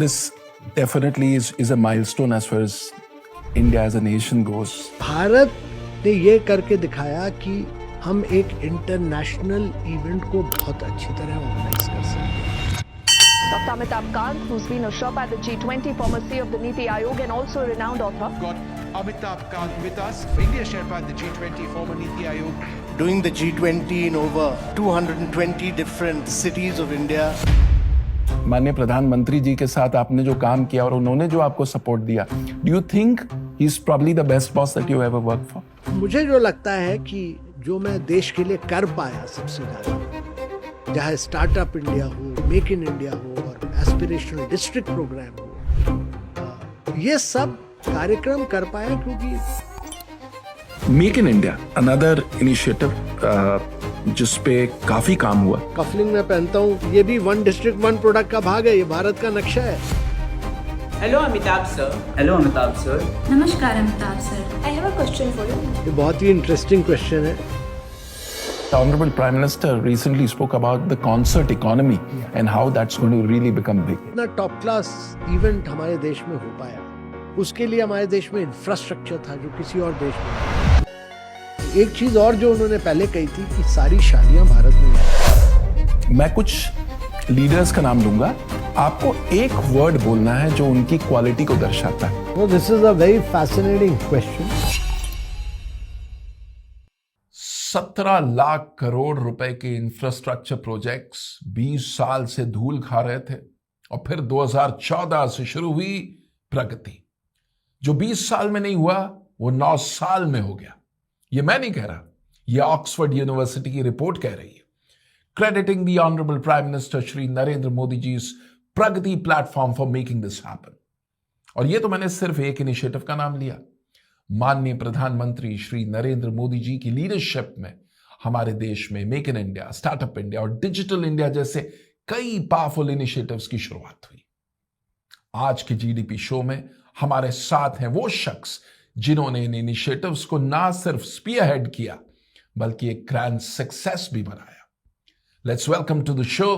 this definitely is a milestone as far as India as a nation goes. Bharat ने ये करके दिखाया कि हम एक इंटरनेशनल इवेंट को बहुत अच्छी तरह ऑर्गेनाइज कर सकते हैं. Dr. Amitabh Kant, who's been a Sherpa at the G20, former CEO of the Niti Aayog and also a renowned author. Got Amitabh Kant with us, India Sherpa at the G20, former Niti Aayog. Doing the G20 in over 220 different cities of India. माननीय प्रधानमंत्री जी के साथ आपने जो काम किया और उन्होंने जो आपको सपोर्ट दिया, do you think he's probably the best boss that you ever worked for? मुझे जो लगता है कि जो मैं देश के लिए कर पाया सबसे ज्यादा, चाहे स्टार्टअप इंडिया हो, मेक इन इंडिया हो और एस्पिरेशनल डिस्ट्रिक्ट प्रोग्राम हो, ये सब कार्यक्रम कर पाया क्योंकि make in India another initiative जिसपे काफी काम हुआ. कफलिंग में पहनता हूँ, ये भी वन डिस्ट्रिक्ट वन प्रोडक्ट का भाग है, ये भारत का नक्शा है. Hello Amitabh sir. Hello Amitabh sir. Namaskar Amitabh sir. I have a question for you. ये बहुत ही इंटरेस्टिंग क्वेश्चन है. The Honorable Prime Minister recently spoke about the concert economy and how that's going to really become big. इतना top class event हमारे देश में हो पाया, उसके लिए हमारे देश में इंफ्रास्ट्रक्चर था जो किसी और देश में नहीं. एक चीज और जो उन्होंने पहले कही थी कि सारी शादियां भारत में हैं. मैं कुछ लीडर्स का नाम लूंगा, आपको एक वर्ड बोलना है जो उनकी क्वालिटी को दर्शाता है. No, this is a very fascinating question. 17 lakh crore रुपए के इंफ्रास्ट्रक्चर प्रोजेक्ट्स 20 साल से धूल खा रहे थे और फिर 2014 से शुरू हुई प्रगति. जो 20 साल में नहीं हुआ वो 9 साल में हो गया. ये मैं नहीं कह रहा, ये ऑक्सफोर्ड यूनिवर्सिटी की रिपोर्ट कह रही है. Crediting the honourable prime minister Shri Narendra Modi ji Pragati platform for making this happen. और ये तो मैंने सिर्फ एक इनिशिएटिव का नाम लिया. माननीय प्रधानमंत्री श्री नरेंद्र मोदी जी की लीडरशिप में हमारे देश में make in India, startup India और डिजिटल इंडिया जैसे कई पावरफुल इनिशिएटिव्स की शुरुआत हुई. आज के जीडीपी शो में हमारे साथ हैं वो शख्स जिन्होंने इन इनिशिएटिव्स को ना सिर्फ स्पीयरहेड किया बल्कि एक ग्रैंड सक्सेस भी बनाया. Let's welcome to the show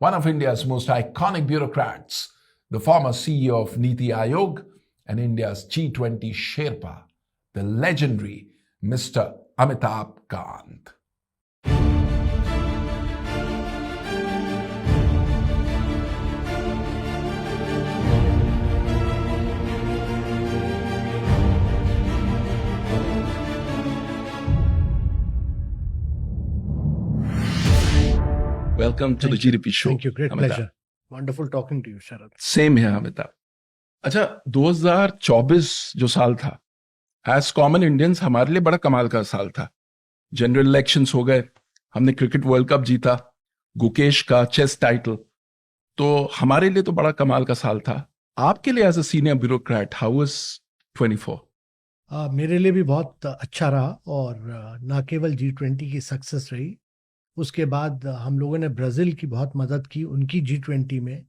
one of India's most iconic bureaucrats, the former CEO of NITI Aayog and India's G20 Sherpa, the legendary Mr. Amitabh Kant. Welcome to the GDP show. Thank you. Great Amitabh. pleasure. Wonderful talking to you, Sharad. Same here, Amitabh. अच्छा, 2024 जो साल था, as common Indians हमारे लिए बड़ा कमाल का साल था. जनरल इलेक्शंस हो गए, हमने क्रिकेट वर्ल्ड कप जीता, गुकेश का चेस टाइटल, तो हमारे लिए तो बड़ा कमाल का साल था. आपके लिए as a senior bureaucrat how was 24? मेरे लिए भी बहुत अच्छा रहा और ना केवल G20 की सक्सेस रही, उसके बाद हम लोगों ने ब्राजील की बहुत मदद की उनकी G20 में,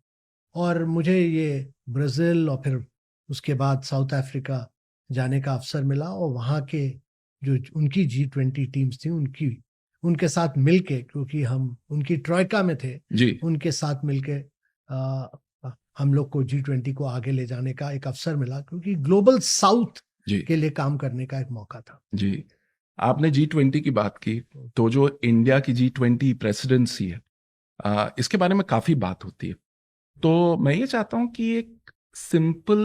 और मुझे ये ब्राजील और फिर उसके बाद साउथ अफ्रीका जाने का अवसर मिला और वहाँ के जो उनकी G20 टीम्स थी उनके साथ मिलके, क्योंकि हम उनकी ट्रॉयका में थे जी, उनके साथ मिलके हम लोग को G20 को आगे ले जाने का एक अवसर मिला, क्योंकि ग्लोबल साउथ के लिए काम करने का एक मौका था. जी, आपने G20 की बात की, तो जो इंडिया की G20 प्रेसिडेंसी है, इसके बारे में काफी बात होती है. तो मैं ये चाहता हूं कि एक सिंपल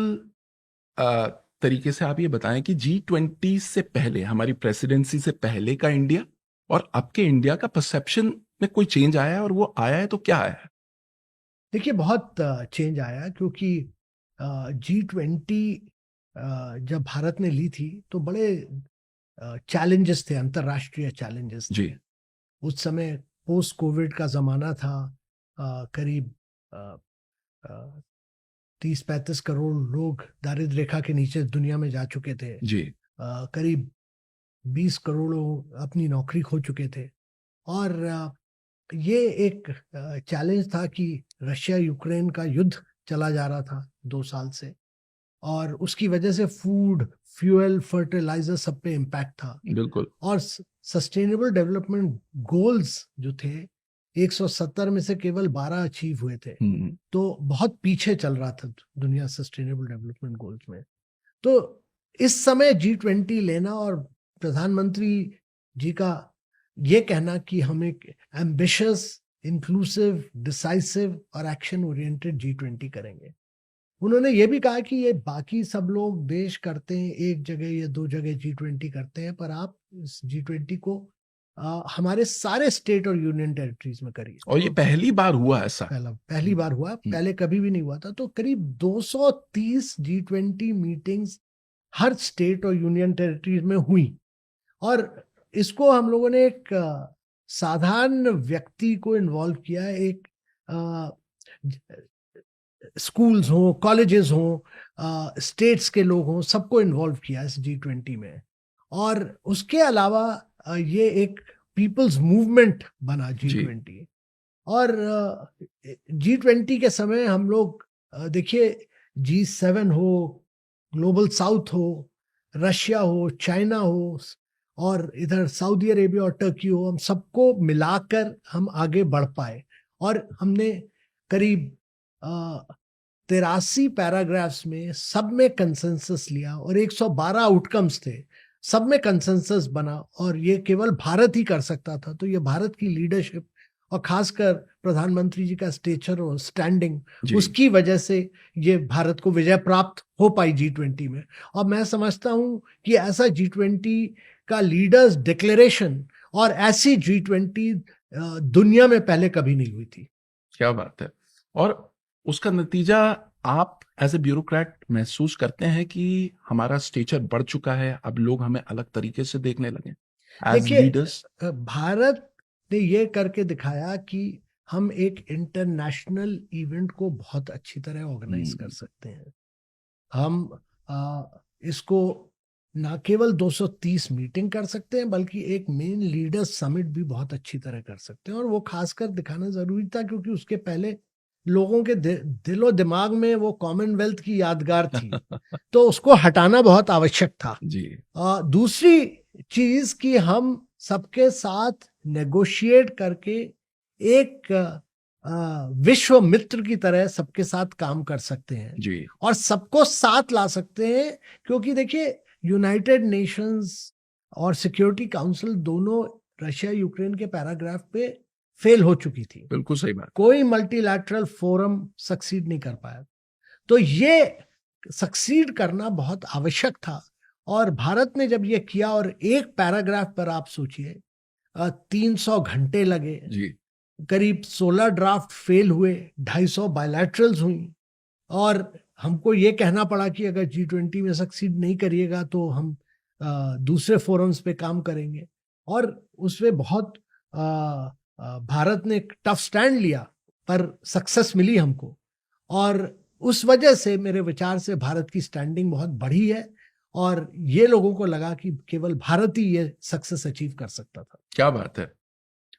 तरीके से आप ये बताएं कि G20 से पहले, हमारी प्रेसिडेंसी से पहले का इंडिया और अब के इंडिया का परसेप्शन में कोई चेंज आया है, और वो आया है तो क्या आया है? देखिए, बहुत चेंज आया, क्योंकि G20 जब भारत ने ली थी तो बड़े चैलेंजेस थे, अंतर्राष्ट्रीय चैलेंजेस थे. जी, उस समय पोस्ट कोविड का जमाना था. करीब 30-35 करोड़ लोग दारिद्र्य रेखा के नीचे दुनिया में जा चुके थे. जी, करीब 20 करोड़ अपनी नौकरी खो चुके थे. और ये एक चैलेंज था कि रशिया यूक्रेन का युद्ध चला जा रहा था 2 साल से, और उसकी वजह से फूड, फ्यूल, फर्टिलाइजर सब पे इम्पैक्ट था. बिल्कुल. और सस्टेनेबल डेवलपमेंट गोल्स जो थे 170 में से केवल 12 अचीव हुए थे, तो बहुत पीछे चल रहा था दुनिया सस्टेनेबल डेवलपमेंट गोल्स में। तो इस समय G20 लेना और प्रधानमंत्री जी का ये कहना कि हम एक एम्बिशियस, इंक्लूसिव, डिसाइसिव और एक्शन ओरिएंटेड G20 करेंगे। उन्होंने ये भी कहा कि ये बाकी सब लोग देश करते हैं, एक जगह या 2 जगह G20 करते हैं, पर आप इस G20 को हमारे सारे स्टेट और यूनियन टेरिटरीज में करिए। और ये पहली बार हुआ ऐसा? पहली बार हुआ, पहले कभी भी नहीं हुआ था। तो करीब 230 G20 मीटिंग्स हर स्टेट और यूनियन टेरिटरीज में हुई, और इसको हम लोगों ने एक साधारण व्यक्ति को इन्वॉल्व किया, एक स्कूल्स हों, कॉलेजेस हों, स्टेट्स के लोग हों, सबको इन्वॉल्व किया इस G20 में। और उसके अलावा ये एक पीपल्स मूवमेंट बना G20। और G20 के समय हम लोग देखिए, G7 हो, ग्लोबल साउथ हो, रशिया हो, चाइना हो, और इधर सऊदी अरेबिया और टर्की हो, हम सबको मिलाकर हम आगे बढ़ पाए। और हमने करीब 83 पैराग्राफ्स में सब में कंसेंसस लिया, और 112 आउटकम्स थे, सब में कंसेंसस बना, और ये केवल भारत ही कर सकता था। तो ये भारत की लीडरशिप और खासकर प्रधानमंत्री जी का स्टेचर और स्टैंडिंग, उसकी वजह से ये भारत को विजय प्राप्त हो पाई G20 में। और मैं समझता हूँ कि ऐसा G20 का लीडर्स डिक्लेरेशन और ऐसी G20 दुनिया में पहले कभी नहीं हुई थी। क्या बात है। और उसका नतीजा आप एज ए ब्यूरोक्रेट महसूस करते हैं कि हमारा स्टेचर बढ़ चुका है, अब लोग हमें अलग तरीके से देखने लगे एज लीडर्स? भारत ने ये करके दिखाया कि हम एक इंटरनेशनल इवेंट को बहुत अच्छी तरह ऑर्गेनाइज कर सकते हैं। हम इसको ना केवल 230 मीटिंग कर सकते हैं, बल्कि एक मेन लीडर्स समिट भी बहुत अच्छी तरह कर सकते हैं। और वो खासकर दिखाना जरूरी था, क्योंकि उसके पहले लोगों के दिलो दिमाग में वो कॉमनवेल्थ की यादगार थी तो उसको हटाना बहुत आवश्यक था जी। दूसरी चीज कि हम सबके साथ नेगोशिएट करके एक विश्व मित्र की तरह सबके साथ काम कर सकते हैं जी, और सबको साथ ला सकते हैं। क्योंकि देखिए, यूनाइटेड नेशंस और सिक्योरिटी काउंसिल दोनों रशिया यूक्रेन के पैराग्राफ पे फेल हो चुकी थी। बिल्कुल सही बात। कोई मल्टीलैटरल फोरम सक्सीड नहीं कर पाया। तो ये सक्सीड करना बहुत आवश्यक था, और भारत ने जब ये किया, और एक पैराग्राफ पर आप सोचिए 300 घंटे लगे जी, करीब 16 ड्राफ्ट फेल हुए, 250 बायलैटरल्स हुई, और हमको ये कहना पड़ा कि अगर G20 में सक्सीड नहीं करिएगा तो हम दूसरे फोरम्स पे काम करेंगे। और उसमें बहुत भारत ने एक टफ स्टैंड लिया, पर सक्सेस मिली हमको, और उस वजह से मेरे विचार से भारत की स्टैंडिंग बहुत बढ़ी है, और ये लोगों को लगा कि केवल भारत ही ये सक्सेस अचीव कर सकता था। क्या बात है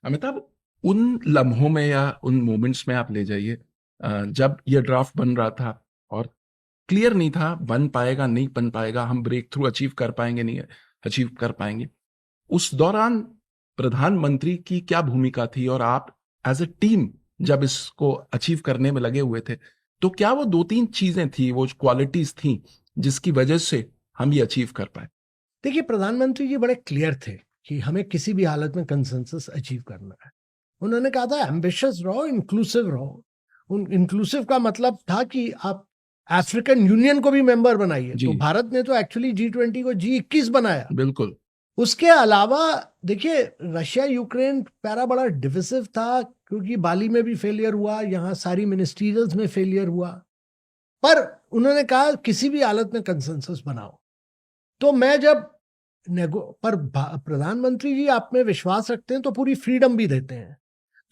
अमिताभ। उन लम्हों में या उन मोमेंट्स में आप ले जाइए जब ये ड्राफ्ट बन रहा था और क्लियर नहीं था बन पाएगा नहीं बन पाएगा, हम ब्रेक थ्रू अचीव कर पाएंगे नहीं अचीव कर पाएंगे। उस दौरान प्रधानमंत्री की क्या भूमिका थी, और आप एज ए टीम जब इसको अचीव करने में लगे हुए थे, तो क्या वो 2-3 चीजें थी, वो क्वालिटीज थी जिसकी वजह से हम ये अचीव कर पाए? देखिए, प्रधानमंत्री जी बड़े क्लियर थे कि हमें किसी भी हालत में कंसेंसस अचीव करना है। उन्होंने कहा था एम्बिशियस रहो, इंक्लूसिव रहो। इंक्लूसिव का मतलब था कि आप अफ्रीकन यूनियन को भी मेंबर बनाइए। तो भारत ने तो एक्चुअली G20 को G21 बनाया। बिल्कुल। उसके अलावा देखिए, रशिया यूक्रेन पैरा बड़ा डिविसिव था, क्योंकि बाली में भी फेलियर हुआ, यहाँ सारी मिनिस्ट्रियल्स में फेलियर हुआ, पर उन्होंने कहा किसी भी हालत में कंसेंसस बनाओ। तो मैं जब पर प्रधानमंत्री जी आप में विश्वास रखते हैं तो पूरी फ्रीडम भी देते हैं।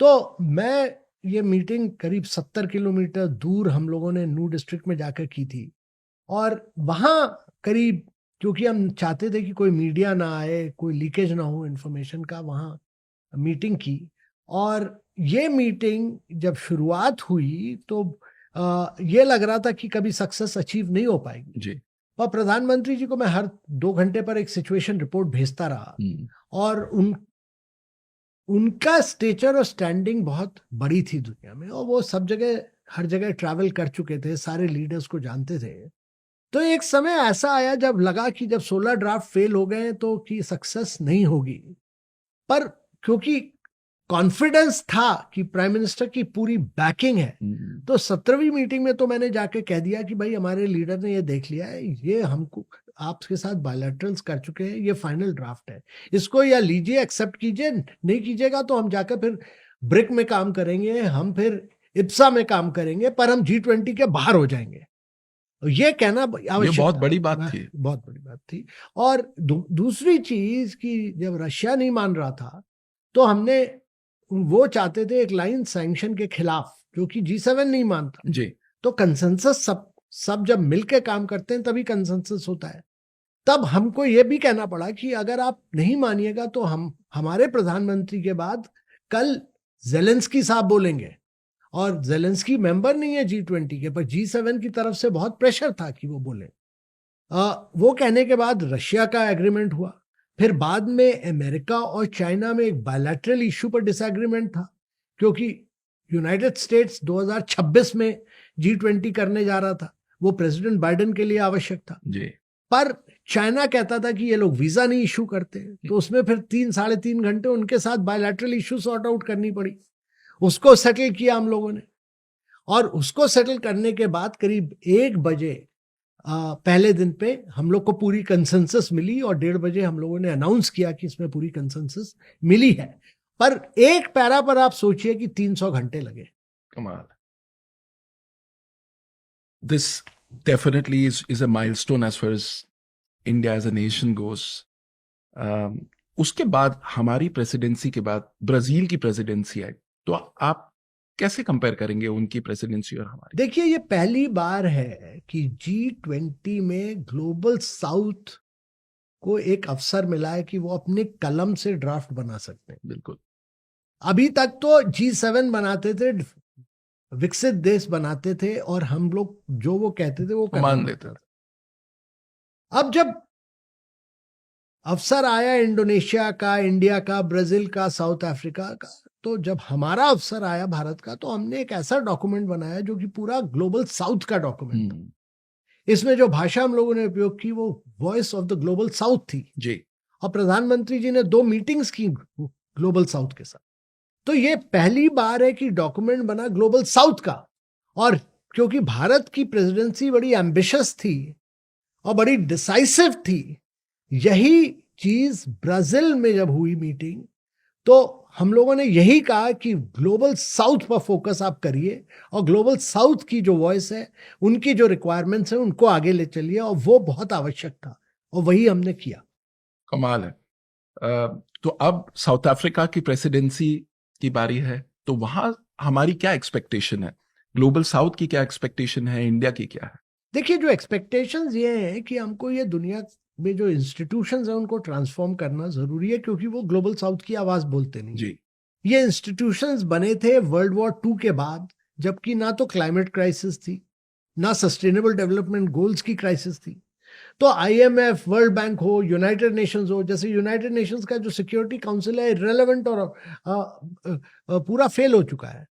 तो मैं ये मीटिंग करीब 70 किलोमीटर दूर हम लोगों ने नू डिस्ट्रिक्ट में जाकर की थी, और वहाँ करीब, क्योंकि हम चाहते थे कि कोई मीडिया ना आए, कोई लीकेज ना हो इन्फॉर्मेशन का, वहाँ मीटिंग की। और ये मीटिंग जब शुरुआत हुई तो ये लग रहा था कि कभी सक्सेस अचीव नहीं हो पाएगी जी। और प्रधानमंत्री जी को मैं हर 2 घंटे पर एक सिचुएशन रिपोर्ट भेजता रहा, और उनका स्टेचर और स्टैंडिंग बहुत बड़ी थी दुनिया में, और वो सब जगह हर जगह ट्रैवल कर चुके थे, सारे लीडर्स को जानते थे। तो एक समय ऐसा आया जब लगा कि जब 16 ड्राफ्ट फेल हो गए तो कि सक्सेस नहीं होगी, पर क्योंकि कॉन्फिडेंस था कि प्राइम मिनिस्टर की पूरी बैकिंग है, तो 17वीं मीटिंग में तो मैंने जाके कह दिया कि भाई हमारे लीडर ने ये देख लिया है, ये हमको आपके साथ बायलैटरल्स कर चुके हैं, ये फाइनल ड्राफ्ट है, इसको या लीजिए, एक्सेप्ट कीजिए, नहीं कीजिएगा तो हम जाकर फिर ब्रिक में काम करेंगे, हम फिर इप्सा में काम करेंगे, पर हम G20 के बाहर हो जाएंगे। ये कहना आवश्यक, बहुत बड़ी बात थी, बहुत बड़ी बात थी। और दूसरी चीज कि जब रशिया नहीं मान रहा था तो हमने, वो चाहते थे एक लाइन सैंक्शन के खिलाफ, जो कि G7 नहीं मानता जी। तो कंसेंसस सब जब मिलकर काम करते हैं तभी कंसेंसस होता है। तब हमको ये भी कहना पड़ा कि अगर आप नहीं मानिएगा तो हमारे प्रधानमंत्री के बाद कल जेलेंस्की साहब बोलेंगे, और जेलेंस्की मेंबर नहीं है G20 के, पर G7 की तरफ से बहुत प्रेशर था कि वो बोले। वो कहने के बाद रशिया का एग्रीमेंट हुआ, फिर बाद में अमेरिका और चाइना में एक बायलैटरल इशू पर डिसएग्रीमेंट था, क्योंकि यूनाइटेड स्टेट्स 2026 में G20 करने जा रहा था, वो प्रेसिडेंट बाइडेन के लिए आवश्यक था जी। पर चाइना कहता था कि ये लोग वीजा नहीं इशू करते, तो उसमें फिर 3-3.5 घंटे उनके साथ बायलैटरल इशू सॉर्ट आउट करनी पड़ी। उसको सेटल किया हम लोगों ने, और उसको सेटल करने के बाद करीब 1 बजे पहले दिन पे हम लोग को पूरी कंसेंसस मिली, और 1:30 बजे हम लोगों ने अनाउंस किया कि इसमें पूरी कंसेंसस मिली है। पर एक पैरा पर आप सोचिए कि 300 घंटे लगे। कमाल। This definitely is a milestone as far as India as a nation goes. उसके बाद हमारी प्रेसिडेंसी के बाद ब्राजील की प्रेसिडेंसी आई, तो आप कैसे कंपेयर करेंगे उनकी प्रेसिडेंसी और हमारी? देखिए, ये पहली बार है कि G20 में ग्लोबल साउथ को एक अवसर मिला है कि वो अपने कलम से ड्राफ्ट बना सकते हैं। बिल्कुल। अभी तक तो G7 बनाते थे, विकसित देश बनाते थे, और हम लोग जो वो कहते थे वो मान लेते थे। अब जब अवसर आया इंडोनेशिया का, इंडिया का, ब्राजील का, साउथ अफ्रीका का, तो जब हमारा अवसर आया भारत का, तो हमने एक ऐसा डॉक्यूमेंट बनाया जो कि पूरा ग्लोबल साउथ का डॉक्यूमेंट। इसमें जो भाषा हम लोगों ने उपयोग की वो voice of the global south थी जी। और प्रधानमंत्री जी ने 2 मीटिंग्स की ग्लोबल साउथ के साथ। तो ये पहली बार है कि डॉक्यूमेंट बना ग्लोबल साउथ का, और क्योंकि भारत की प्रेसिडेंसी बड़ी एम्बिशियस थी और बड़ी डिसाइसिव थी, यही चीज ब्राजील में जब हुई मीटिंग, तो हम लोगों ने यही कहा कि ग्लोबल साउथ पर फोकस आप करिए, और ग्लोबल साउथ की जो वॉइस है, उनकी जो रिक्वायरमेंट्स है, उनको आगे ले चलिए, और वो बहुत आवश्यक था, और वही हमने किया। कमाल है। तो अब साउथ अफ्रीका की प्रेसिडेंसी की बारी है, तो वहां हमारी क्या एक्सपेक्टेशन है? ग्लोबल साउथ की क्या एक्सपेक्टेशन है? इंडिया की क्या है? देखिए, जो एक्सपेक्टेशंस ये हैं कि हमको ये दुनिया में जो इंस्टीट्यूशंस हैं उनको ट्रांसफॉर्म करना जरूरी है, क्योंकि वो ग्लोबल साउथ की आवाज बोलते नहीं। जी। ये इंस्टीट्यूशंस बने थे वर्ल्ड वॉर 2 के बाद, जबकि ना तो क्लाइमेट क्राइसिस थी, ना सस्टेनेबल डेवलपमेंट गोल्स की क्राइसिस थी। तो IMF, वर्ल्ड बैंक हो, यूनाइटेड नेशंस हो, जैसे यूनाइटेड नेशंस का जो सिक्योरिटी काउंसिल है इररिलेवेंट और पूरा फेल हो चुका है,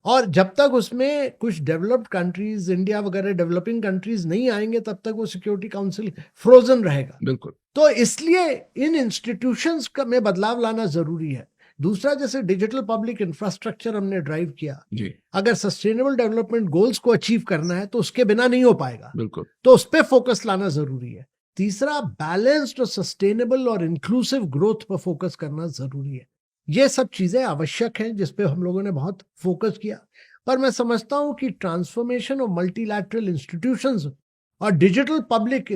और जब तक उसमें कुछ डेवलप्ड कंट्रीज, इंडिया वगैरह डेवलपिंग कंट्रीज नहीं आएंगे, तब तक वो सिक्योरिटी काउंसिल फ्रोजन रहेगा। बिल्कुल। तो इसलिए इन इंस्टीट्यूशंस में बदलाव लाना जरूरी है। दूसरा, जैसे डिजिटल पब्लिक इंफ्रास्ट्रक्चर हमने ड्राइव किया जी। अगर सस्टेनेबल डेवलपमेंट गोल्स को अचीव करना है तो उसके बिना नहीं हो पाएगा, बिल्कुल। तो उस पर फोकस लाना जरूरी है। तीसरा, बैलेंस्ड और सस्टेनेबल और इंक्लूसिव ग्रोथ पर फोकस करना जरूरी है। ये सब चीजें आवश्यक हैं जिस पे हम लोगों ने बहुत फोकस किया। पर मैं समझता हूं कि ट्रांसफॉर्मेशन ऑफ मल्टीलैटरल इंस्टीट्यूशंस और डिजिटल पब्लिक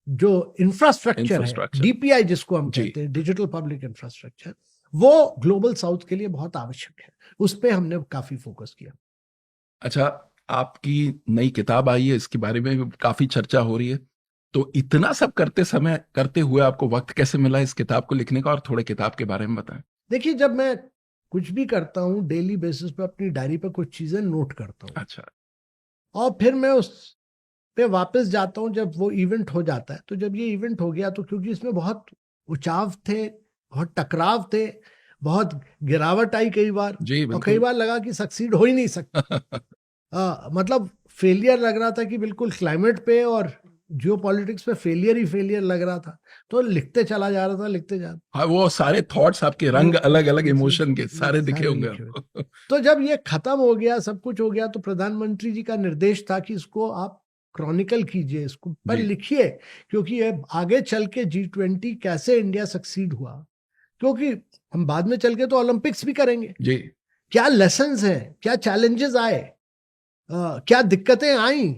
जो इंफ्रास्ट्रक्चर है, DPI जिसको हम कहते हैं, डिजिटल पब्लिक इंफ्रास्ट्रक्चर, वो ग्लोबल साउथ के लिए बहुत आवश्यक है। उस पे हमने काफी फोकस किया। अच्छा, आपकी नई किताब आई है, इसके बारे में काफी चर्चा हो रही है, तो इतना सब करते हुए आपको वक्त कैसे मिला इस किताब को लिखने का, और थोड़े किताब के बारे में बताएं। देखिए, जब मैं कुछ भी करता हूँ डेली बेसिस पे अपनी डायरी पे कुछ चीजें नोट करता हूँ। अच्छा। और फिर मैं उस पे वापस जाता हूँ जब वो इवेंट हो जाता है। तो जब ये इवेंट हो गया, तो क्योंकि इसमें बहुत उचाव थे, बहुत टकराव थे, बहुत गिरावट आई कई बार, जी और बिल्कुल। कई बार लगा कि सक्सीड हो ही नहीं सकता। मतलब फेलियर लग रहा था कि बिल्कुल क्लाइमेट पे और जियो पॉलिटिक्स पे फेलियर ही फेलियर लग रहा था, तो लिखते चला जा रहा था, लिखते जा हाँ, वो सारे थॉट्स आपके रंग अलग अलग इमोशन के सारे दिखे सारे होंगे लिखे हुए। आपको। तो जब ये खत्म हो गया, सब कुछ हो गया, तो प्रधानमंत्री जी का निर्देश था कि इसको आप क्रॉनिकल कीजिए, इसको पर जी। लिखिए, क्योंकि ये आगे चल के G20 कैसे इंडिया सक्सीड हुआ, क्योंकि हम बाद में चल के तो ओलंपिक्स भी करेंगे, जी क्या लेसन्स हैं, क्या चैलेंजेस आए, क्या दिक्कतें आई,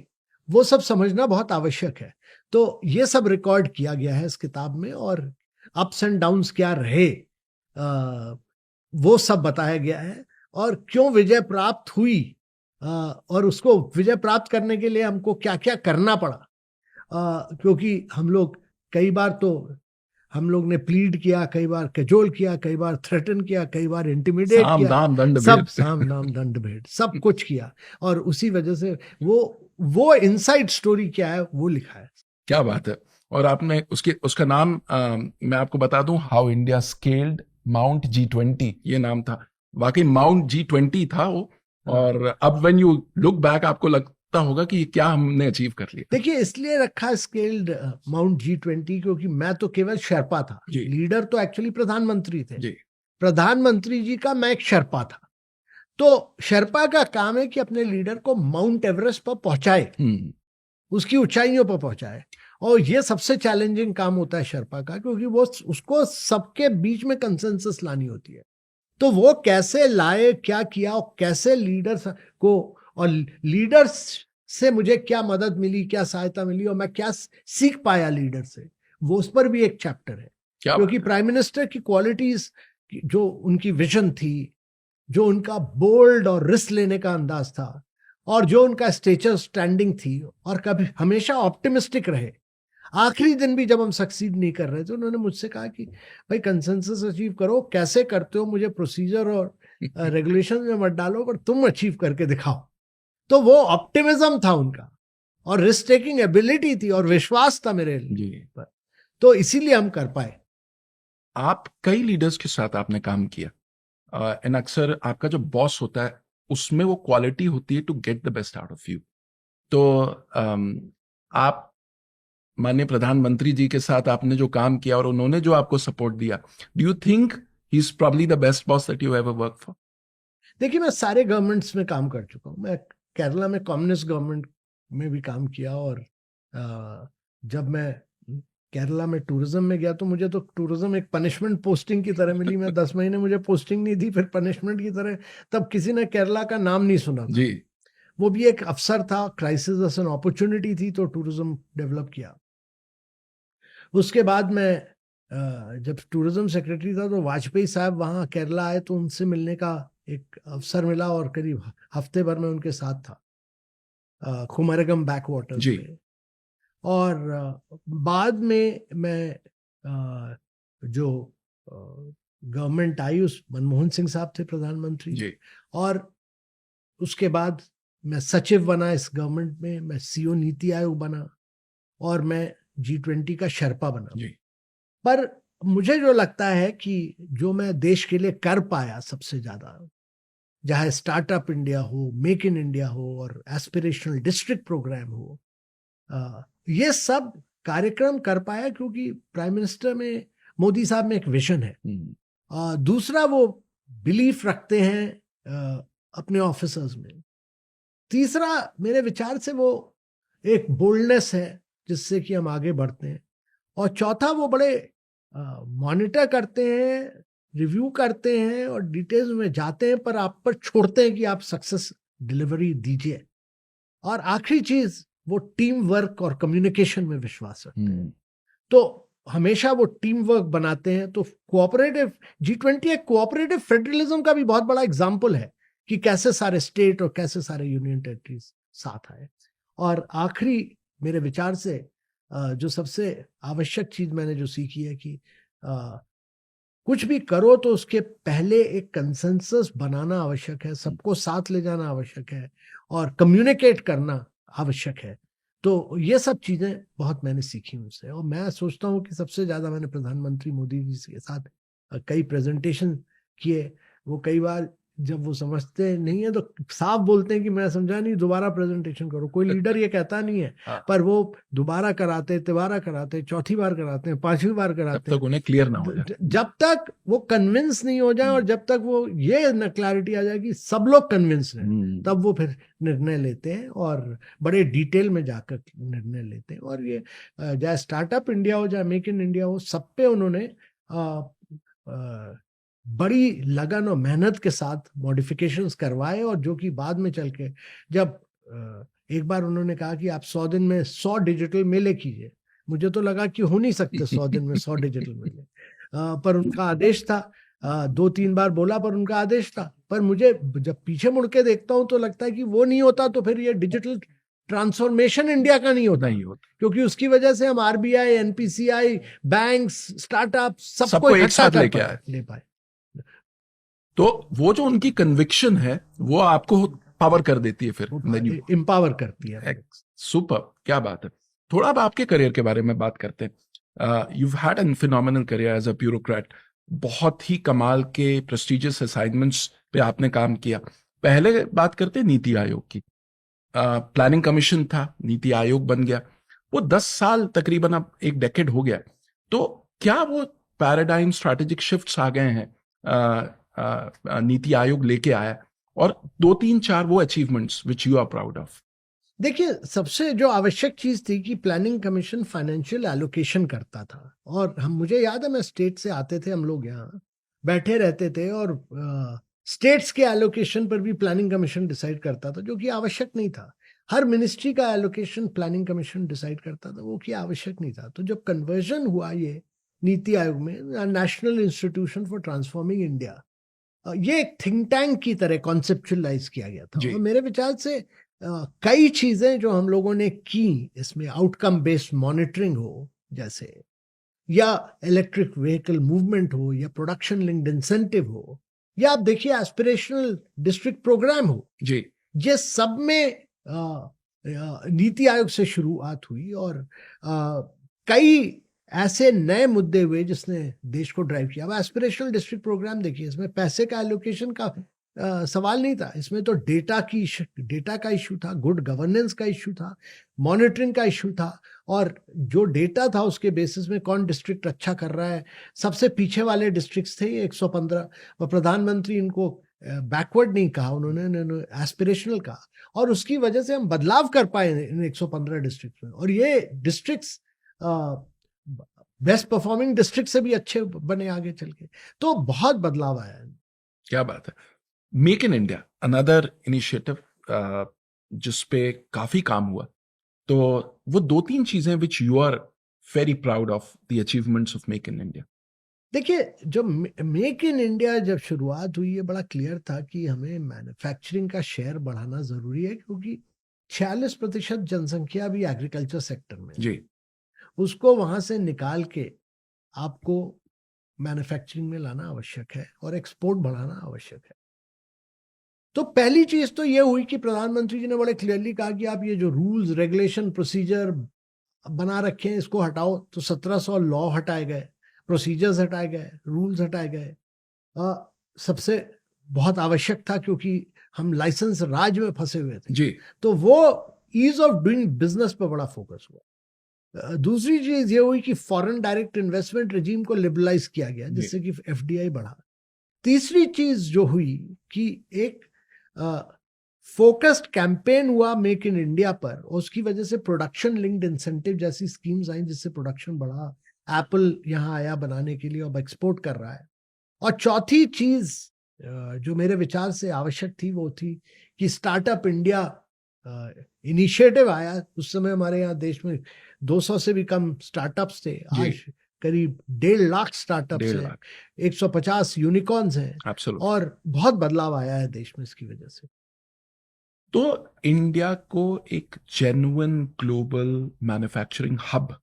वो सब समझना बहुत आवश्यक है। तो ये सब रिकॉर्ड किया गया है इस किताब में, और अप्स एंड डाउन्स क्या रहे वो सब बताया गया है, और क्यों विजय प्राप्त हुई, और उसको विजय प्राप्त करने के लिए हमको क्या क्या करना पड़ा। क्योंकि हम लोग कई बार तो हम लोग ने प्लीड किया, कई बार कैजोल किया, कई बार थ्रेटन किया, कई बार इंटिमिडेट साम किया, दाम दंड सब भेद। साम दाम दंड भेद सब कुछ किया, और उसी वजह से वो इनसाइड स्टोरी क्या है वो लिखा है। क्या बात है। और आपने उसका नाम मैं आपको बता दूं, how India scaled mount G20, ये नाम था। वाकई माउंट G20 था वो। और अब व्हेन यू लुक बैक आपको लगता होगा कि क्या हमने अचीव कर लिया। देखिए, इसलिए रखा स्केल्ड माउंट G20 क्योंकि मैं तो केवल शेर्पा था, जी। लीडर तो एक्चुअली प्रधानमंत्री थे। जी प्रधानमंत्री जी का मैं एक शेर्पा था, तो शेर्पा का काम है कि अपने लीडर को माउंट एवरेस्ट पर पहुंचाए, उसकी ऊंचाइयों पर पहुंचाए, और ये सबसे चैलेंजिंग काम होता है शेर्पा का, क्योंकि वो उसको सबके बीच में कंसेंसस लानी होती है। तो वो कैसे लाए, क्या किया, और कैसे लीडर्स को, और लीडर्स से मुझे क्या मदद मिली, क्या सहायता मिली, और मैं क्या सीख पाया लीडर से, वो उस पर भी एक चैप्टर है। क्या क्योंकि बात है। प्राइम मिनिस्टर की क्वालिटीज, जो उनकी विजन थी, जो उनका बोल्ड और रिस्क लेने का अंदाज था, और जो उनका स्टेचर स्टैंडिंग थी, और कभी हमेशा ऑप्टिमिस्टिक रहे। आखिरी दिन भी जब हम सक्सीड नहीं कर रहे थे, उन्होंने मुझसे कहा कि भाई कंसेंसस अचीव करो, कैसे करते हो मुझे प्रोसीजर और रेगुलेशन में मत डालो, पर तुम अचीव करके दिखाओ। तो वो ऑप्टिमिज्म था उनका, और रिस्क टेकिंग एबिलिटी थी, और विश्वास था मेरे जी। पर, तो इसीलिए हम कर पाए। आप कई लीडर्स के साथ आपने काम किया, एंड अक्सर आपका जो बॉस होता है उसमें वो क्वालिटी होती है to get the best out of you. तो आप माननीय प्रधानमंत्री जी के साथ आपने जो काम किया और उन्होंने जो आपको सपोर्ट दिया, do you think he is probably the best boss that you ever work for? देखिए, मैं सारे गवर्नमेंट्स में काम कर चुका हूँ। मैं केरला में कम्युनिस्ट गवर्नमेंट में भी काम किया, और जब मैं केरला में टूरिज्म में गया तो मुझे तो टूरिज्म एक पनिशमेंट पोस्टिंग की तरह मिली। मैं 10 महीने मुझे पोस्टिंग नहीं दी, फिर पनिशमेंट की तरह। तब किसी ने केरला का नाम नहीं सुना था। जी। वो भी एक अवसर था, क्राइसिस एज एन अपॉर्चुनिटी थी, तो टूरिज्म डेवलप किया। उसके बाद मैं जब टूरिज्म सेक्रेटरी था तो वाजपेयी साहब वहाँ केरला आए, तो उनसे मिलने का एक अवसर मिला, और करीब हफ्ते भर में उनके साथ था कुमारगम बैक वाटर्स जी। पे। और बाद में मैं जो गवर्नमेंट आई, उस मनमोहन सिंह साहब थे प्रधानमंत्री, जी। और उसके बाद मैं सचिव बना इस गवर्नमेंट में, मैं सीओ नीति आयोग बना, और मैं G20 का शेर्पा बना। जी। पर मुझे जो लगता है कि जो मैं देश के लिए कर पाया सबसे ज्यादा, चाहे स्टार्टअप इंडिया हो, मेक इन इंडिया हो, और एस्पिरेशनल डिस्ट्रिक्ट प्रोग्राम हो, ये सब कार्यक्रम कर पाया क्योंकि प्राइम मिनिस्टर में, मोदी साहब में एक विजन है। दूसरा, वो बिलीफ रखते हैं अपने ऑफिसर्स में। तीसरा, मेरे विचार से वो एक बोल्डनेस है जिससे कि हम आगे बढ़ते हैं। और चौथा, वो बड़े मॉनिटर करते हैं, रिव्यू करते हैं, और डिटेल्स में जाते हैं, पर आप पर छोड़ते हैं कि आप सक्सेस डिलीवरी दीजिए। और आखिरी चीज, वो टीम वर्क और कम्युनिकेशन में विश्वास रखते हैं। तो हमेशा वो टीम वर्क बनाते हैं। तो कोऑपरेटिव G20 एक कोऑपरेटिव फेडरलिज्म का भी बहुत बड़ा एग्जाम्पल है कि कैसे सारे स्टेट और कैसे सारे यूनियन टेरिटरीज साथ आए। और आखिरी, मेरे विचार से जो सबसे आवश्यक चीज मैंने जो सीखी है कि कुछ भी करो तो उसके पहले एक कंसेंसस बनाना आवश्यक है, सबको साथ ले जाना आवश्यक है, और कम्युनिकेट करना आवश्यक है। तो ये सब चीजें बहुत मैंने सीखी उनसे। और मैं सोचता हूँ कि सबसे ज्यादा मैंने प्रधानमंत्री मोदी जी के साथ कई प्रेजेंटेशन किए। वो कई बार जब वो समझते नहीं है तो साफ बोलते हैं कि मैं समझा नहीं, दोबारा प्रेजेंटेशन करो। कोई लीडर ये कहता नहीं है, हाँ। पर वो दोबारा कराते, तिबारा कराते, चौथी बार कराते हैं, पांचवी बार तब कराते तक उन्हें क्लियर ना हो जाए। जब तक वो कन्विंस नहीं हो जाए और जब तक वो ये न क्लैरिटी आ जाए कि सब लोग कन्विंस हैं, तब वो फिर निर्णय लेते हैं और बड़े डिटेल में जाकर निर्णय लेते हैं। और ये चाहे स्टार्टअप इंडिया हो, चाहे मेक इन इंडिया हो, सब पे उन्होंने बड़ी लगन और मेहनत के साथ मॉडिफिकेशंस करवाए। और जो कि बाद में चल के जब एक बार उन्होंने कहा कि आप 100 दिन में 100 डिजिटल मेले कीजिए, मुझे तो लगा कि हो नहीं सकते 100 दिन में 100 डिजिटल मेले, पर उनका आदेश था। 2-3 बार बोला पर उनका आदेश था। पर मुझे जब पीछे मुड़ के देखता हूं तो लगता है कि वो नहीं होता तो फिर ये डिजिटल ट्रांसफॉर्मेशन इंडिया का नहीं होता, क्योंकि उसकी वजह से हम आरबीआई, एनपीसीआई, बैंक्स, स्टार्टअप सबको एक साथ ले पाए। तो वो जो उनकी कन्विक्शन है वो आपको पावर कर देती है, फिर एम्पावर करती है। सुपर, क्या बात है। थोड़ा अब आपके करियर के बारे में बात करते हैं। You had a phenomenal career as a bureaucrat. बहुत ही कमाल के प्रेस्टिजियस असाइनमेंट्स पे आपने काम किया। पहले बात करते हैं नीति आयोग की। प्लानिंग कमीशन था, नीति आयोग बन गया। वो 10 साल तकरीबन, अब एक डेकेड हो गया। तो क्या वो पैराडाइम स्ट्रैटेजिक शिफ्ट्स आ गए हैं नीति आयोग लेके आया, और 2-3-4 वो achievements which you are proud of? देखिए, सबसे जो आवश्यक चीज थी कि प्लानिंग कमीशन फाइनेंशियल एलोकेशन करता था। और मुझे याद है, मैं स्टेट से आते थे, हम लोग यहाँ बैठे रहते थे और स्टेट्स के एलोकेशन पर भी प्लानिंग कमीशन डिसाइड करता था, जो कि आवश्यक नहीं था। हर मिनिस्ट्री का एलोकेशन प्लानिंग कमीशन डिसाइड करता था, वो कि आवश्यक नहीं था। तो जब कन्वर्जन हुआ ये नीति आयोग में, national institution for transforming India, ये एक थिंक टैंक की तरह कॉन्सेप्चुअलाइज किया गया था। और मेरे विचार से कई चीजें जो हम लोगों ने की इसमें, आउटकम बेस्ड मॉनिटरिंग हो जैसे, या इलेक्ट्रिक व्हीकल मूवमेंट हो, या प्रोडक्शन लिंक्ड इंसेंटिव हो, या आप देखिए एस्पिरेशनल डिस्ट्रिक्ट प्रोग्राम हो जी, ये सब में नीति आयोग से शुरुआत हुई। और कई ऐसे नए मुद्दे हुए जिसने देश को ड्राइव किया। अब एस्पिरेशनल डिस्ट्रिक्ट प्रोग्राम देखिए, इसमें पैसे का एलोकेशन का सवाल नहीं था, इसमें तो डेटा का इशू था, गुड गवर्नेंस का इशू था, मॉनिटरिंग का इशू था। और जो डेटा था उसके बेसिस में कौन डिस्ट्रिक्ट अच्छा कर रहा है, सबसे पीछे वाले डिस्ट्रिक्ट्स थे 115, और प्रधानमंत्री इनको बैकवर्ड नहीं कहा, उन्होंने एस्पिरेशनल कहा। और उसकी वजह से हम बदलाव कर पाए इन 115 डिस्ट्रिक्ट में। और ये डिस्ट्रिक्ट्स बेस्ट परफॉर्मिंग डिस्ट्रिक्ट से भी अच्छे बने आगे चल के। तो बहुत बदलाव आया है। क्या बात है। Make in India, another initiative जिसपे काफी काम हुआ। तो वो 2-3 चीजें which you are very proud of the achievements of make in India. देखिए, जब मेक इन इंडिया जब शुरुआत हुई, ये बड़ा क्लियर था कि हमें मैन्युफैक्चरिंग का शेयर बढ़ाना जरूरी है, क्योंकि 46% जनसंख्या भी एग्रीकल्चर सेक्टर में जी, उसको वहां से निकाल के आपको मैन्युफैक्चरिंग में लाना आवश्यक है और एक्सपोर्ट बढ़ाना आवश्यक है। तो पहली चीज तो ये हुई कि प्रधानमंत्री जी ने बड़े क्लियरली कहा कि आप ये जो रूल्स, रेगुलेशन, प्रोसीजर बना रखे हैं इसको हटाओ। तो 1700 लॉ हटाए गए, प्रोसीजर्स हटाए गए, रूल्स हटाए गए। सबसे बहुत आवश्यक था, क्योंकि हम लाइसेंस राज में फंसे हुए थे जी। तो वो ईज ऑफ डूइंग बिजनेस पर बड़ा फोकस हुआ। दूसरी चीज ये हुई कि फॉरेन डायरेक्ट इन्वेस्टमेंट रिजीम को लिबरलाइज किया गया, जिससे कि एफडीआई बढ़ा। तीसरी चीज जो हुई कि एक फोकस्ड कैंपेन हुआ मेक इन इंडिया पर, उसकी वजह से प्रोडक्शन लिंक्ड इंसेंटिव जैसी स्कीम्स आई, जिससे प्रोडक्शन बढ़ा। एप्पल यहाँ आया बनाने के लिए, अब एक्सपोर्ट कर रहा है। और चौथी चीज जो मेरे विचार से आवश्यक थी, वो थी कि स्टार्टअप इंडिया इनिशिएटिव आया। उस समय हमारे यहाँ देश में 200 से भी कम स्टार्टअप्स थे, आज करीब 1.5 लाख स्टार्टअप्स हैं, 150 यूनिकॉर्न्स हैं, और बहुत बदलाव आया है देश में इसकी वजह से। तो इंडिया को एक जेन्युइन ग्लोबल मैन्युफैक्चरिंग हब